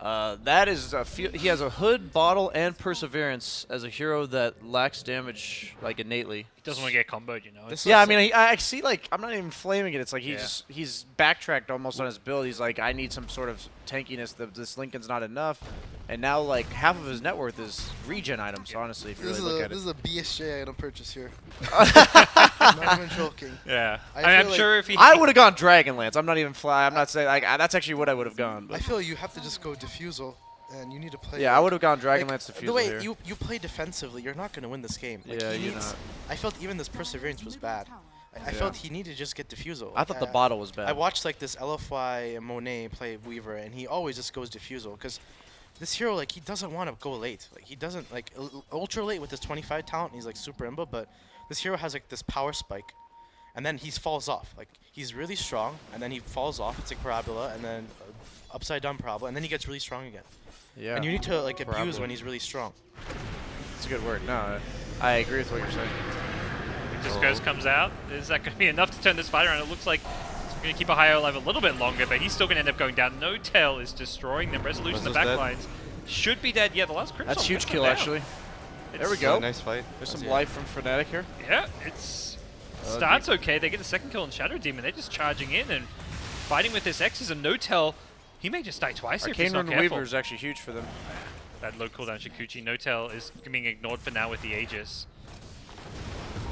That is he has a Hood, Bottle, and Perseverance as a hero that lacks damage like innately. He doesn't want to get comboed, you know. This Yeah, I looks mean, I see, like, I'm not even flaming it. It's like Yeah. he's backtracked almost on his build. He's like, I need some sort of tankiness. This Lincoln's not enough. And now, like, half of his net worth is regen items, honestly, if you This really look at is it. a BSJ item purchase here. I'm not even joking. Yeah. I I mean, I'm feel like sure if he... I would have gone Dragonlance. I'm not even fly. I'm not saying, like, that's actually what I would have gone. I But feel you have to just go Diffusal, and you need to play. yeah, I would have gone like, Dragonlance Diffusal the way here. you play defensively, you're not gonna win this game. Like, Yeah, he you're needs. not. I felt even this Perseverance was bad. I Yeah. felt he needed to just get Diffusal. I thought the Bottle was bad. I watched like this LFY and Monet play Weaver, and he always just goes Diffusal because this hero, like, he doesn't want to go late. Like, he doesn't like ultra late with his 25 talent. He's like super imba, but this hero has like this power spike, and then he falls off. Like, he's really strong, and then he falls off. It's like Parabola, and then upside down Parabola, and then he gets really strong again. Yeah, And you need to like abuse Parabola. when he's really strong. it's a good word. No, I agree with what you're saying. Discos comes out. Is that going to be enough to turn this fight around? It looks like he's going to keep a higher alive a little bit longer, but he's still going to end up going down. No Tail is destroying them. Resolution in the Was back this dead? lines should be dead. Yeah, the last Crimson. That's huge puts kill, him down. actually. There we It's- go. Really nice fight. There's some Yeah. life from Fnatic here. Yeah, it's starts okay. They get a second kill on Shadow Demon. They're just charging in and fighting with this X's and No Tail. He may just die twice if he's Arcane not Rune careful. Weaver is actually huge for them. That low cooldown Shikuchi. No Tail is being ignored for now with the Aegis.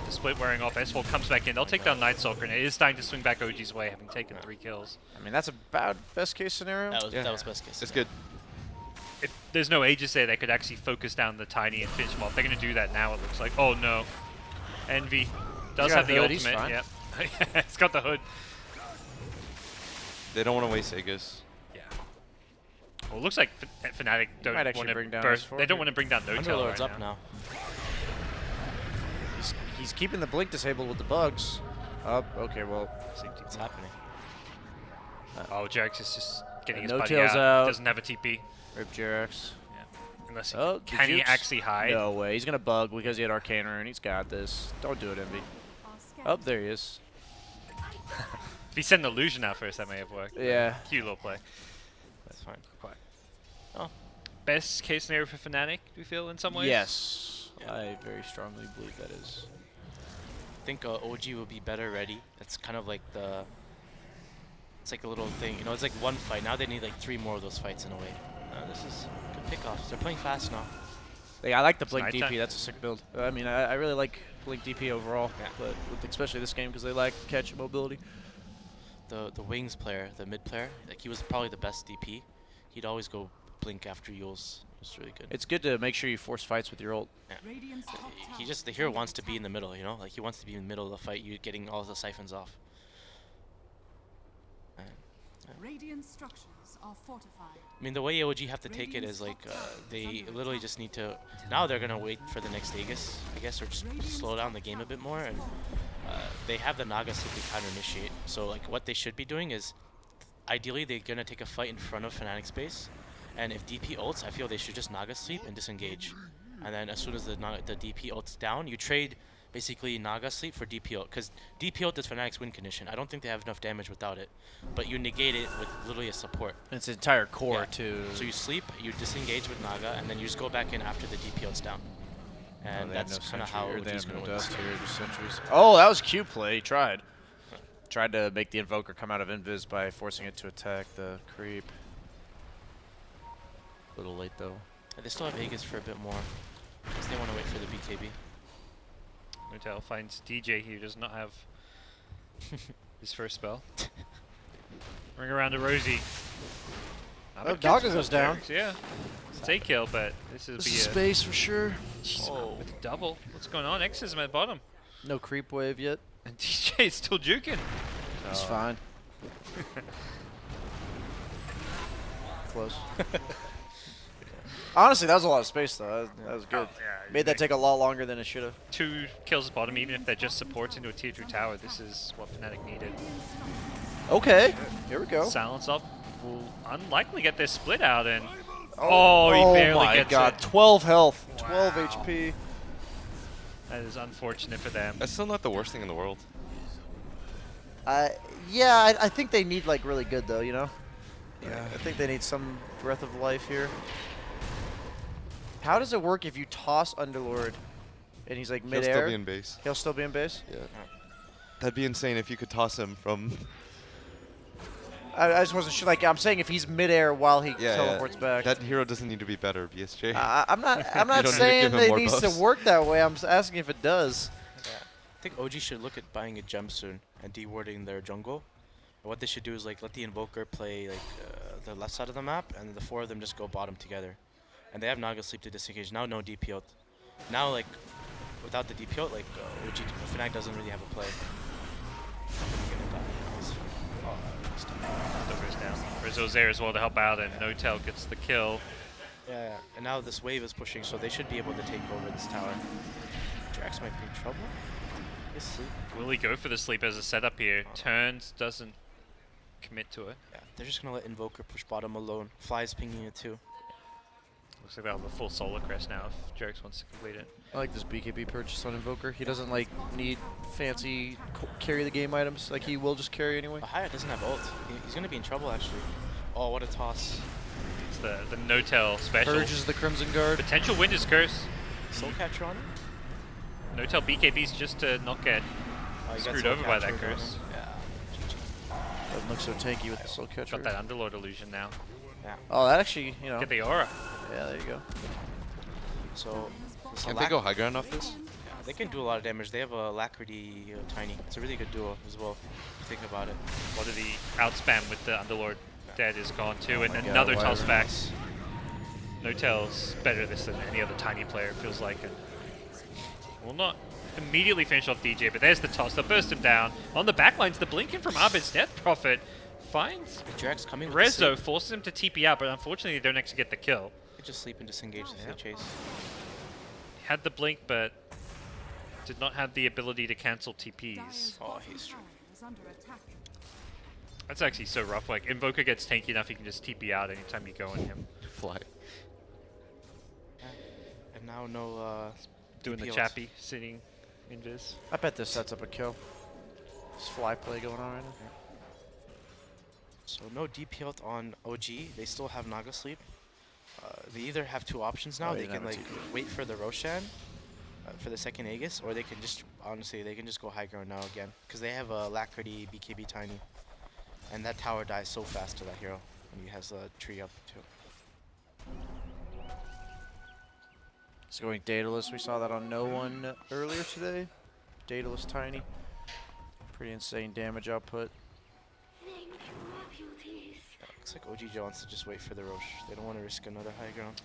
The split wearing off. S4 comes back in. They'll take down Night Stalker, and it is starting to swing back OG's way, having taken 3 kills. I mean, that's about best case scenario. Yeah. That was best case. It's good. If there's no Aegis there, they could actually focus down the Tiny and finish him off. They're going to do that now, it looks like. Oh, no. Envy does got have the Hood, he's ultimate. fine. Yeah. It's got the Hood. They don't want to waste Aegis. Yeah. Well, it looks like Fnatic don't might actually want to bring down burst. S4 They don't here. want to bring down No Tail Underlord's right up now. now. He's keeping the blink disabled with the bugs. Up. Okay, well, What's happening? Oh, Jax is just getting And his No buddy Tail's out. out. Doesn't have a TP. Rip Jerax. Unless he Oh, can he Jukes? actually hide? No way. He's gonna bug because he had Arcane Rune. He's got this. Don't do it, Envy. Oh, there he is. If he sent an illusion out first, that may have worked. Yeah. Cute little play. That's fine. Quite. Oh. Best case scenario for Fnatic, do you feel, in some ways? Yes. Yeah. I very strongly believe that is. I think OG will be better ready. That's kind of like the. It's like a little thing, you know. It's like one fight. Now they need like 3 more of those fights in a way. This is good pickoffs. They're playing fast now. I like the It's Blink nighttime. DP. That's a sick build. I mean, I really like Blink DP overall, Yeah. but with especially this game because they lack catch and mobility. The wings player, the mid player, like he was probably the best DP. He'd always go blink after Yules. It was really good. It's good to make sure you force fights with your ult. Radiant's top He tower just the is hero under wants to be in attack. the middle, you know, like he wants to be in the middle of the fight. You getting all the siphons off. Radiant structures are fortified. I mean, the way OG have to take it is like they literally just need to. Now they're gonna wait for the next Aegis, I guess, or just slow down the game a bit more. And they have the Naga simply counter initiate. So like what they should be doing is, ideally they're gonna take a fight in front of Fnatic space, and if DP ults, I feel they should just Naga sleep and disengage. And then as soon as the DP ults down, you trade basically Naga sleep for DP ult, because DP ult is Fnatic's win condition. I don't think they have enough damage without it, but you negate it with literally a support. It's entire core Yeah. too. So you sleep, you disengage with Naga, and then you just go back in after the DP ult's down. And that's kind of how OG's going to win this game. Just sentries. Oh, that was Q play. He tried. Tried to make the Invoker come out of Invis by forcing it to attack the creep. A little late though. They still have Aegis for a bit more, because they want to wait for the BKB. Notel finds DJ here, does not have his first spell. Ring around to Rosie. Oh, Dogger goes down. Yeah. It's a kill, but this will This be is a space for sure. Oh. with a double. What's going on? Xism at bottom. No creep wave yet. And DJ is still juking. It's fine. Close. Honestly, that was a lot of space though. That was good. Made that take a lot longer than it should have. 2 kills at bottom, even if they're just supports into a tier 2 tower. This is what Fnatic needed. Okay, here we go. Silence up will unlikely get their split out, and he barely my gets god, it. 12 health, 12 Wow. HP. That is unfortunate for them. That's still not the worst thing in the world. Yeah, I think they need like really good though, you know? Yeah. I think they need some breath of life here. How does it work if you toss Underlord and he's like He'll midair? still be in base. He'll still be in base? Yeah. That'd be insane if you could toss him from. I just wasn't sure. Like I'm saying, if he's midair while he teleports back. That hero doesn't need to be better, BSJ. I'm not You don't need to saying give him that it more needs to buffs. work that way. I'm asking if it does. I think OG should look at buying a gem soon and dewarding their jungle. And what they should do is like let the Invoker play like the left side of the map, and the 4 of them just go bottom together. And they have Naga sleep to disengage. Now no DP ult. Now like without the DP ult, like OG Fnatic doesn't really have a play. Still goes down. Rizzo's there as well to help out, and Notel gets the kill. Yeah, and now this wave is pushing, so they should be able to take over this tower. Drax might be in trouble. He's sleep. Will he go for the sleep as a setup here? Turns, doesn't commit to it. Yeah, they're just gonna let Invoker push bottom alone. Fly's pinging it too. Looks like they'll have a full solar crest now if Jerks wants to complete it. I like this BKB purchase on Invoker. He doesn't like need fancy carry the game items. Like he will just carry anyway. But Hyatt doesn't have ult. He's gonna be in trouble actually. Oh, what a toss. It's the Notel special. Purges the Crimson Guard. Potential Winter's Curse. Soul Catcher on him? Notel BKBs just to not get Oh, he got screwed Soul over by that Catcher on curse. him. Yeah. Doesn't look so tanky with the Soul Catcher. Got that Underlord illusion now. Yeah. Oh, that actually, you know. Get the aura. Yeah, there you go. So this Can't they go high ground off this? Yeah, they can do a lot of damage. They have a Alacrity Tiny. It's a really good duo as well, if you think about it. A lot of the outspam with the Underlord dead is gone too, and my God, another why toss are back. Notel's better this than any other tiny player, it feels like. And will not immediately finish off DJ, but there's the toss. They'll burst him down. On the backlines, the blinking from Abed's Death Prophet finds Drax coming with Rezo, the sleep. forces him to TP out, but unfortunately they don't actually get the kill. They just sleep and disengage if they chase. Had the blink, but did not have the ability to cancel TPs. Dire's Oh, bottom he's tower is under attack. That's actually so rough. Like, Invoker gets tanky enough, he can just TP out anytime you go on him. Fly. And now no Doing the DP ult. chappy, sitting invis. I bet this sets up a kill. This fly play going on right now. So no DP ult on OG. They still have Naga sleep. They either have 2 options now. Oh, They yeah, can no like TP. wait for the Roshan for the second Aegis, or they can just honestly they can just go high ground now again because they have a Alacrity BKB Tiny, and that tower dies so fast to that hero when he has a tree up too. It's going Daedalus. We saw that on no one earlier today. Daedalus Tiny. Pretty insane damage output. Looks like OG wants to just wait for the Rosh. They don't want to risk another high ground.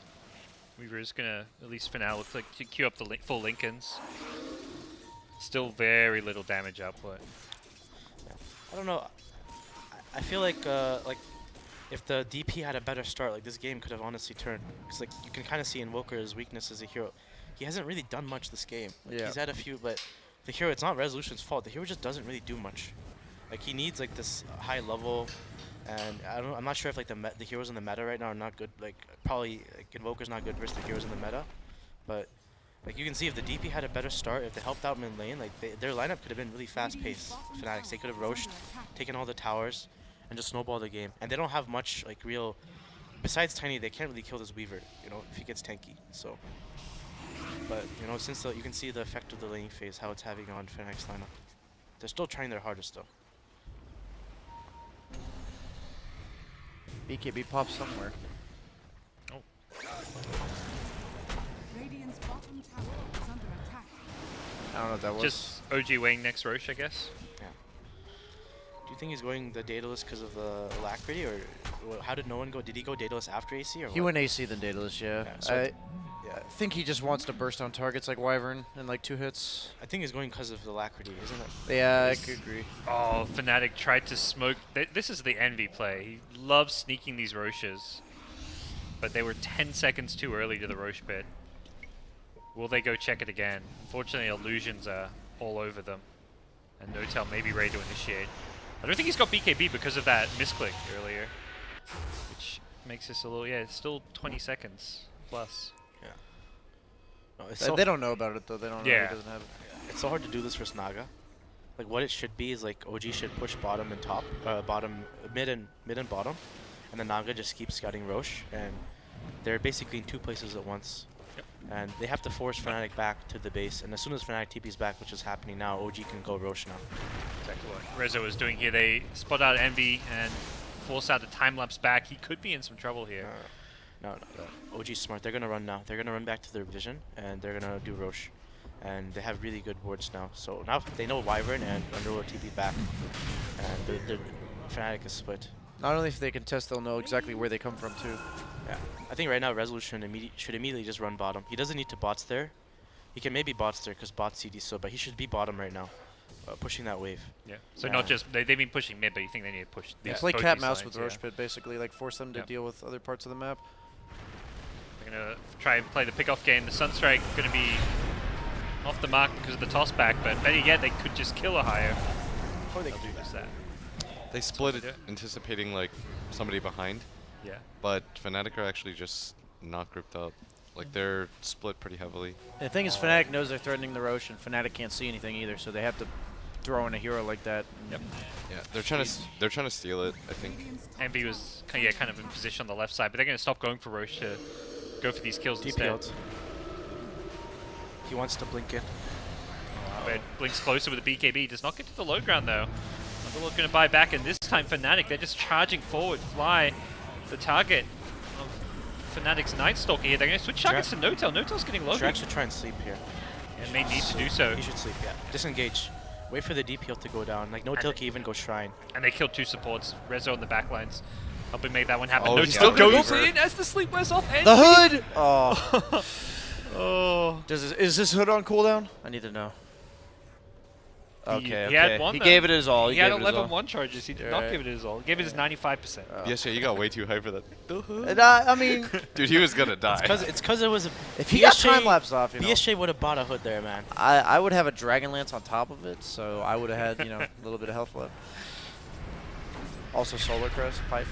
We were just gonna, at least for now, look like to queue up the full Lincolns. Still very little damage output. I don't know. I feel like if the DP had a better start, like this game could have honestly turned. Because like you can kind of see Invoker's weakness as a hero. He hasn't really done much this game. Like, Yeah. He's had a few, but the hero, it's not Resolution's fault. The hero just doesn't really do much. Like he needs like this high level, and I'm not sure if like the heroes in the meta right now are not good. Like probably like Invoker's not good versus the heroes in the meta, but Like you can see if the DP had a better start, if they helped out mid lane, like their lineup could have been really fast-paced. Fanatics, they could have roached, taken all the towers, and just snowballed the game. And they don't have much like real. Besides Tiny, they can't really kill this Weaver, you know, if he gets tanky. So, but you know, since you can see the effect of the laning phase, how it's having on Fnatic's lineup. They're still trying their hardest though. BKB pops somewhere. Radiant's bottom tower is under attack. I don't know what that was. Just OG weighing next Roche, I guess. Yeah. Do you think he's going the Daedalus because of the Alacrity, or how did no one go? Did he go Daedalus after AC, or He what? went AC than Daedalus, yeah. Yeah, so I think he just wants to burst on targets like Wyvern in like 2 hits. I think he's going because of the Alacrity, isn't it? Yeah, I could agree. Oh, Fnatic tried to smoke. This is the Envy play. He loves sneaking these Roches. But they were 10 seconds too early to the Roche pit. Will they go check it again? Unfortunately, illusions are all over them. And Notel may be ready to initiate. I don't think he's got BKB because of that misclick earlier. Which makes this a little, yeah, it's still 20 seconds plus. Yeah. No, it's so They don't know about it though. They don't know Yeah. he doesn't have it. It's so hard to do this versus Naga. Like what it should be is like OG should push bottom and top, mid and bottom, and then Naga just keeps scouting Roche, and they're basically in 2 places at once. Yep. And they have to force Fnatic back to the base, and as soon as Fnatic TP's back, which is happening now, OG can go Roche now. Exactly what Rezo was doing here. They spot out Envy and force out the time lapse back. He could be in some trouble here. No, OG's smart. They're gonna run now. They're gonna run back to their vision, and they're gonna do Roche. And they have really good wards now. So now they know Wyvern and Underworld TP back, and their Fnatic is split. Not only if they can test, they'll know exactly where they come from too. Yeah, I think right now Resolution should immediately just run bottom. He doesn't need to bots there. He can maybe bots there because bots CD so, but he should be bottom right now, pushing that wave. Yeah. So Yeah. not just they've been pushing mid, but you think they need to push. Yeah. these Play both cat these mouse lines, with yeah. Roche Pit, basically, like force them to Yep. deal with other parts of the map. They're gonna try and play the pickoff game. The Sunstrike gonna be off the mark because of the toss back, but better yet, they could just kill a higher. Or they They'll could do just that. They split it, Yeah. anticipating like somebody behind, Yeah. but Fnatic are actually just not grouped up. Like they're split pretty heavily. And the thing is, Fnatic knows they're threatening the Roche, and Fnatic can't see anything either, so they have to throw in a hero like that. Yep. Yeah, they're trying to steal it. I think. Envy was kind of in position on the left side, but they're gonna stop going for Roche to go for these kills TP instead. out. He wants to blink in. But Blink's closer with the BKB. Does not get to the low ground though. Underworld going to buy back, and this time Fnatic, they're just charging forward. Fly, the target of Fnatic's Night Stalker here. They're going to switch targets to Notel. Notel's getting low. Shrek should try and sleep here. And may need to do so. He should sleep, yeah. Disengage. Wait for the DPL to go down. Like, no Till can even go Shrine. And they killed 2 supports. Rezo on the back lines, helping make that one happen. Oh, No, he's still got goes Weaver. in as the sleep wears off. The hood! Oh. Oh. Is this hood on cooldown? I need to know. He Okay, had one, he though. gave it his all. He had gave it his 11 all. 1 charges. He did Yeah. not give it his all. He gave it his 95%. Yes, yeah, you got way too high for that. And, I mean, Dude, he was gonna die. It's because it was a... if he got BSJ time lapse off, you know, BSJ would have bought a hood there, man. I would have a Dragon Lance on top of it, so I would have had, you know, a little bit of health left. Also Solar Crest, pipe.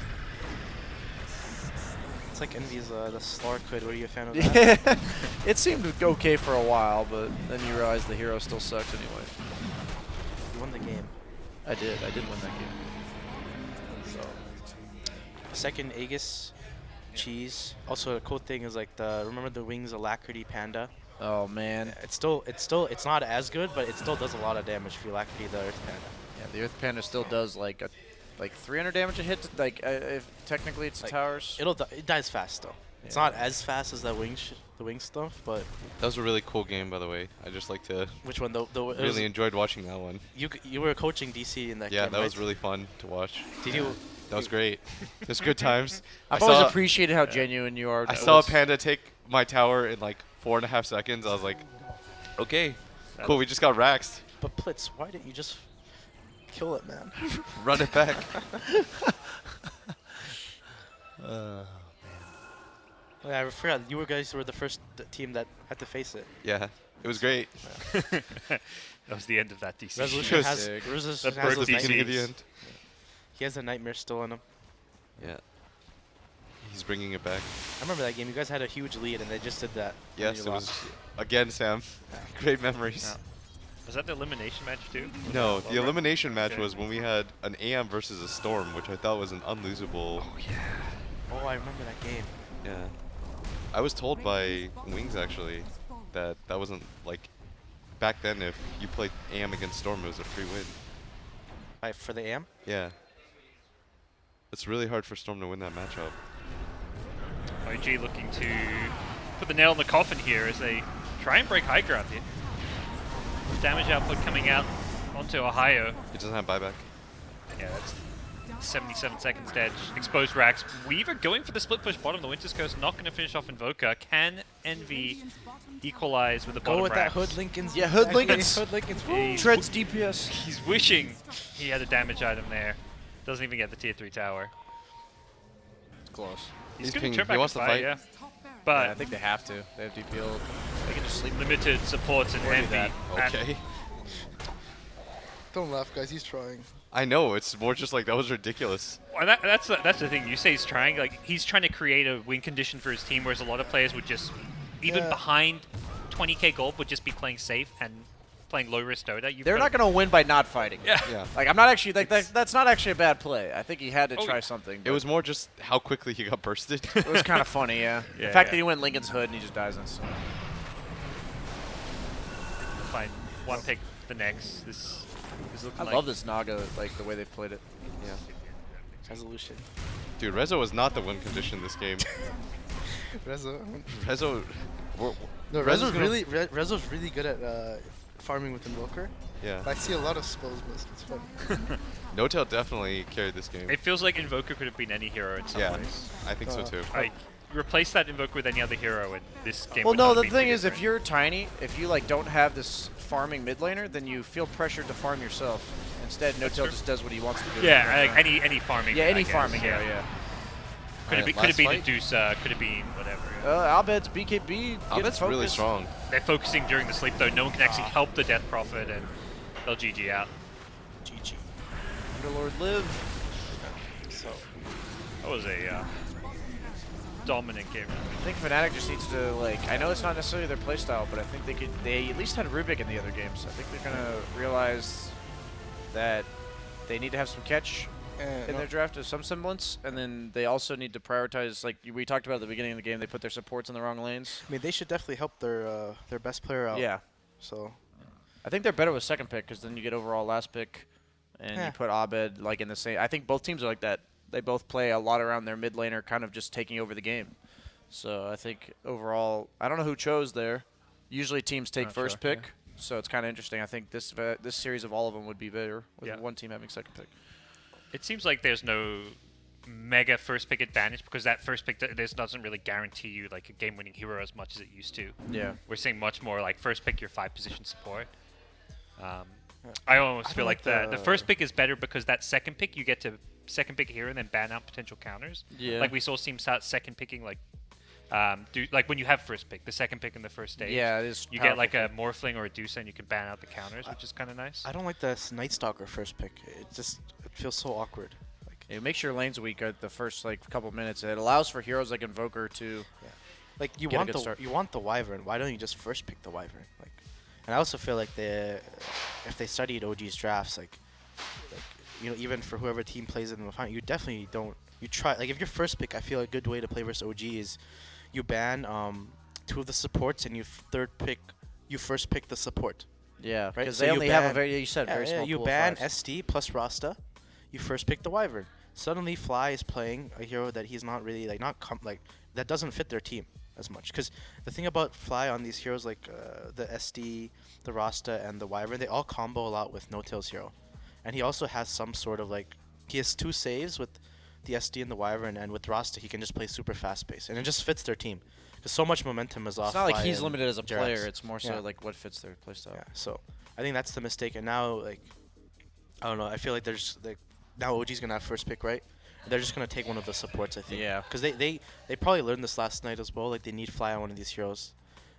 It's like Envy's the Slar Quid. Were you a fan of that? Yeah, it seemed okay for a while, but then you realize the hero still sucked anyway. You won the game. I did win that game. So Second, Aegis, Cheese. Also, a cool thing is like remember the Wings Alacrity Panda? oh man, It's not as good, but it still does a lot of damage if you Alacrity the Earth Panda. yeah, the Earth Panda still does like 300 damage a hit. Like if technically it's Like, towers. It dies fast though. It's Yeah. not as fast as the wing stuff, but That was a really cool game, by the way. I just like to which one? The really enjoyed watching that one. you were coaching DC in that Yeah, game, that right? was really fun to watch. Did you? That was great. It was good times. I've I always saw- appreciated how genuine you are. I saw a panda take my tower in like 4.5 seconds. I was like, okay, cool. We just got raxed. But Plitz, why didn't you just kill it, man? Run it back. Yeah, I forgot you guys were the first team that had to face it. Yeah, it was great. That was the end of that DC. Resolution has sick. Resolution That has broke those the Beginning of the nightmares. end. He has a nightmare still in him. Yeah. He's bringing it back. I remember that game. You guys had a huge lead, and they just did that. and Yes, you it was lost. again, Sam. Great memories. Yeah. Was that the elimination match too? Was No, that the Lower? elimination match Okay. was when we had an AM versus a Storm, which I thought was an unlosable. Oh yeah. Oh, I remember that game. Yeah. I was told by Wings actually that that wasn't like back then. If you played AM against Storm, it was a free win. For the AM? Yeah. It's really hard for Storm to win that matchup. OG looking to put the nail in the coffin here as they try and break high ground here. Damage output coming out onto Ohio. He doesn't have buyback. Yeah, that's 77 seconds dead. Exposed racks. Weaver going for the split push bottom. The Winter's Coast not going to finish off Invoker. Can Envy equalize with the bottom Go with that racks? Hood Lincoln's. Yeah, Hood exactly. Lincoln's. Hood Lincoln's. He's Treads DPS. He's wishing he had a damage item there. Doesn't even get the tier 3 tower. It's close. He's He's going ping- to turn he back wants and to fight, fight. yeah. Top barracks. But Yeah, I think they have to. They have DPL. They can just sleep. limited supports and Or do Envy. that. at- Okay. Don't laugh, guys. He's trying. I know. It's more just like that was ridiculous. Well, that's the thing. You say he's trying. Like he's trying to create a win condition for his team, whereas a lot of players would just, even Yeah. behind 20k gold, would just be playing safe and playing low risk Dota. They're not going to win by not fighting. Yeah. Yeah. Like, I'm not actually, like, that's not actually a bad play. I think he had to Oh, try yeah. something. It but was more just how quickly he got bursted. It was kind of funny, yeah. Yeah, The fact yeah. that he went Lincoln's Hood and he just dies instantly. Fine. One pick the next. This is looking I like love this Naga, like, the way they've played it. Yeah. Resolution. Dude, Rezo was not the win condition this game. Reza. Rezo. No, Rezo's Rezo's really good at farming with Invoker. Yeah. I see a lot of spells missed. It's funny. No-Tail definitely carried this game. It feels like Invoker could have been any hero in some Yeah, ways. I think so Uh, too. Like replace that Invoker with any other hero, and this game. Well, would no, not the be thing too is, if different. you're tiny, if you, like, don't have this farming mid laner, then you feel pressured to farm yourself. Instead, No-Tail true. just does what he wants to do. Yeah, like any farming. Yeah, I any guess, farming hero, yeah. Could have Alright, been last fight? Medusa. Could have been whatever. Albed's BKB. Oh, get that's really focused. strong. They're focusing during the sleep though. No one can actually help the Death Prophet, and they'll GG out. GG. Underlord live. So, That was a dominant game. I think Fnatic just needs to, like, I know it's not necessarily their playstyle, but I think they at least had Rubik in the other games. I think they're going to realize that they need to have some catch in their draft of some semblance, and then they also need to prioritize, like we talked about at the beginning of the game, they put their supports in the wrong lanes. I mean, they should definitely help their best player out. Yeah. So I think they're better with second pick, because then you get overall last pick, and Yeah. you put Abed, like, in the same. I think both teams are like that. They both play a lot around their mid laner, kind of just taking over the game. So I think overall, I don't know who chose there. Usually teams take Not first sure, pick, so it's kind of interesting. I think this series of all of them would be better with Yeah. one team having second pick. It seems like there's no mega first pick advantage because that first pick this doesn't really guarantee you like a game-winning hero as much as it used to. Yeah. We're seeing much more like first pick your 5-position support. I almost I feel don't like like the first pick is better because that second pick you get to second pick a hero and then ban out potential counters. Yeah. Like we saw teams start second picking like like when you have first pick, the second pick in the first stage. Yeah, it is. You get like a Morphling or a Deuce and you can ban out the counters, which is kind of nice. I don't like the Night Stalker first pick. It feels so awkward. Like It makes your lanes weak at the first couple minutes. It allows for heroes like Invoker to. you Get a want good the start. you want the Wyvern. Why don't you just first pick the Wyvern? Like, and I also feel like if they studied OG's drafts, like even for whoever team plays in the final, you definitely don't. You try like if your first pick, I feel a good way to play versus OG is you ban 2 of the supports and you first pick the support. Yeah, Right, because so they you only have a ban- very, you said, very small you pool of ban fives. ST plus Rasta, you first pick the Wyvern. Suddenly Fly is playing a hero that he's not really that doesn't fit their team as much. Because the thing about Fly on these heroes like the SD, the Rasta, and the Wyvern, they all combo a lot with No-Tail's hero. And he also has some sort of he has 2 saves with the SD and the Wyvern, and with Rasta he can just play super fast pace. And it just fits their team. Because so much momentum is off It's not like Fly he's and limited as a Jerax. player. It's more so Yeah. like what fits their playstyle. Yeah, so I think that's the mistake. And now, I don't know. I feel like there's now OG's gonna have first pick, right? They're just gonna take one of the supports, I think. Yeah. Because they probably learned this last night as well. Like they need Fly on one of these heroes,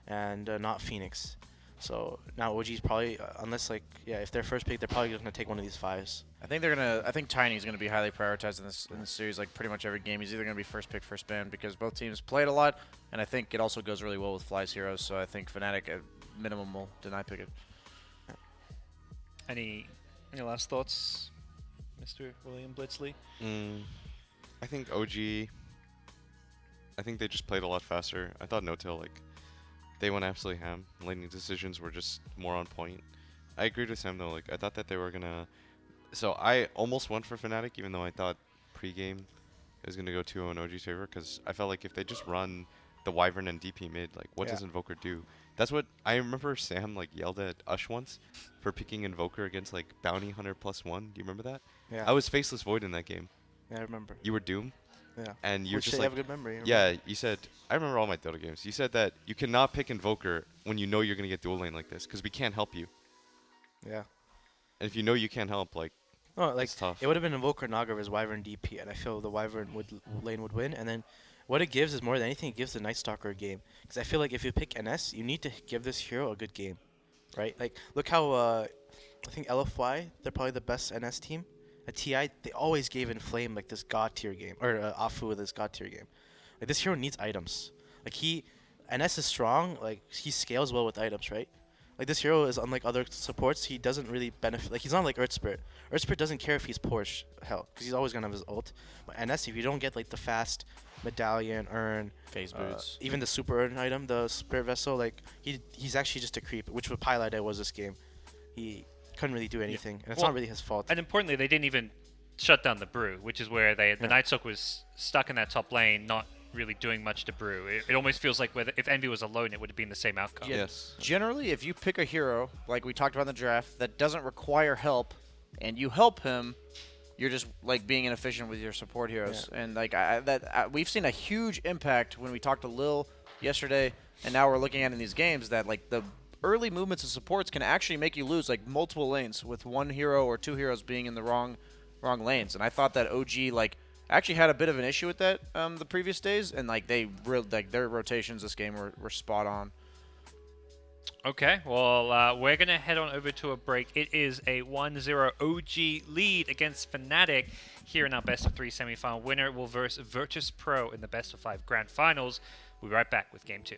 and not Phoenix. So now OG's probably, unless like, yeah, if they're first pick, they're probably gonna take one of these 5s. I think they're gonna. I think Tiny's gonna be highly prioritized in this series. Like pretty much every game, he's either gonna be first pick, first ban because both teams played a lot, and I think it also goes really well with Fly's heroes. So I think Fnatic at minimum will deny pick it. Any last thoughts, Mr. William Blitzley? I think OG. I think they just played a lot faster. I thought No-Tail, like, they went absolutely ham. Laning decisions were just more on point. I agreed with Sam though. Like, I thought that they were gonna. So I almost went for Fnatic, even though I thought pregame it was gonna go 2-0 in OG's favor, because I felt like if they just run the Wyvern and DP mid, like, what does Invoker do? That's what I remember. Sam like yelled at Ush once for picking Invoker against like Bounty Hunter +1. Do you remember that? Yeah. I was Faceless Void in that game. Yeah, I remember. You were Doom. Yeah. And you were Which just they like, have a good memory. yeah, you said, I remember all my Dota games. You said that you cannot pick Invoker when you know you're going to get dual lane like this, because we can't help you. Yeah. And if you know you can't help, like, No, like it's tough. it would have been Invoker Naga versus Wyvern DP, and I feel the Wyvern lane would win. And then what it gives is more than anything, it gives the Night Stalker a game. Because I feel like if you pick NS, you need to give this hero a good game, right? Like look how I think LFY, they're probably the best NS team. At TI, they always gave Inflame like this god tier game, or Afu with this god tier game. Like this hero needs items. Like NS is strong. Like he scales well with items, right? Like this hero is unlike other supports. He doesn't really benefit. Like he's not like Earth Spirit. Earth Spirit doesn't care if he's Porsche hell, because he's always gonna have his ult. But NS, if you don't get like the fast medallion, urn, Phase boots. even the super urn item, the Spirit Vessel, like he's actually just a creep, which what highlighted was this game. He couldn't really do anything, and it's Well, not really his fault. And importantly, they didn't even shut down the brew, which is where the Night Stalker was stuck in that top lane, not really doing much to brew. It almost feels like if Envy was alone, it would have been the same outcome. Yes. Generally, if you pick a hero, like we talked about in the draft, that doesn't require help, and you help him, you're just like being inefficient with your support heroes. And like we've seen a huge impact when we talked to Lil yesterday, and now we're looking at in these games that like the early movements of supports can actually make you lose like multiple lanes with one hero or two heroes being in the wrong lanes. And I thought that OG like actually had a bit of an issue with that the previous days, and like their rotations this game were spot on. Okay, well, we're going to head on over to a break. It is a 1-0 OG lead against Fnatic here in our best of 3 semifinal. Winner will verse Virtus Pro in the best of 5 grand finals. We'll be right back with game 2.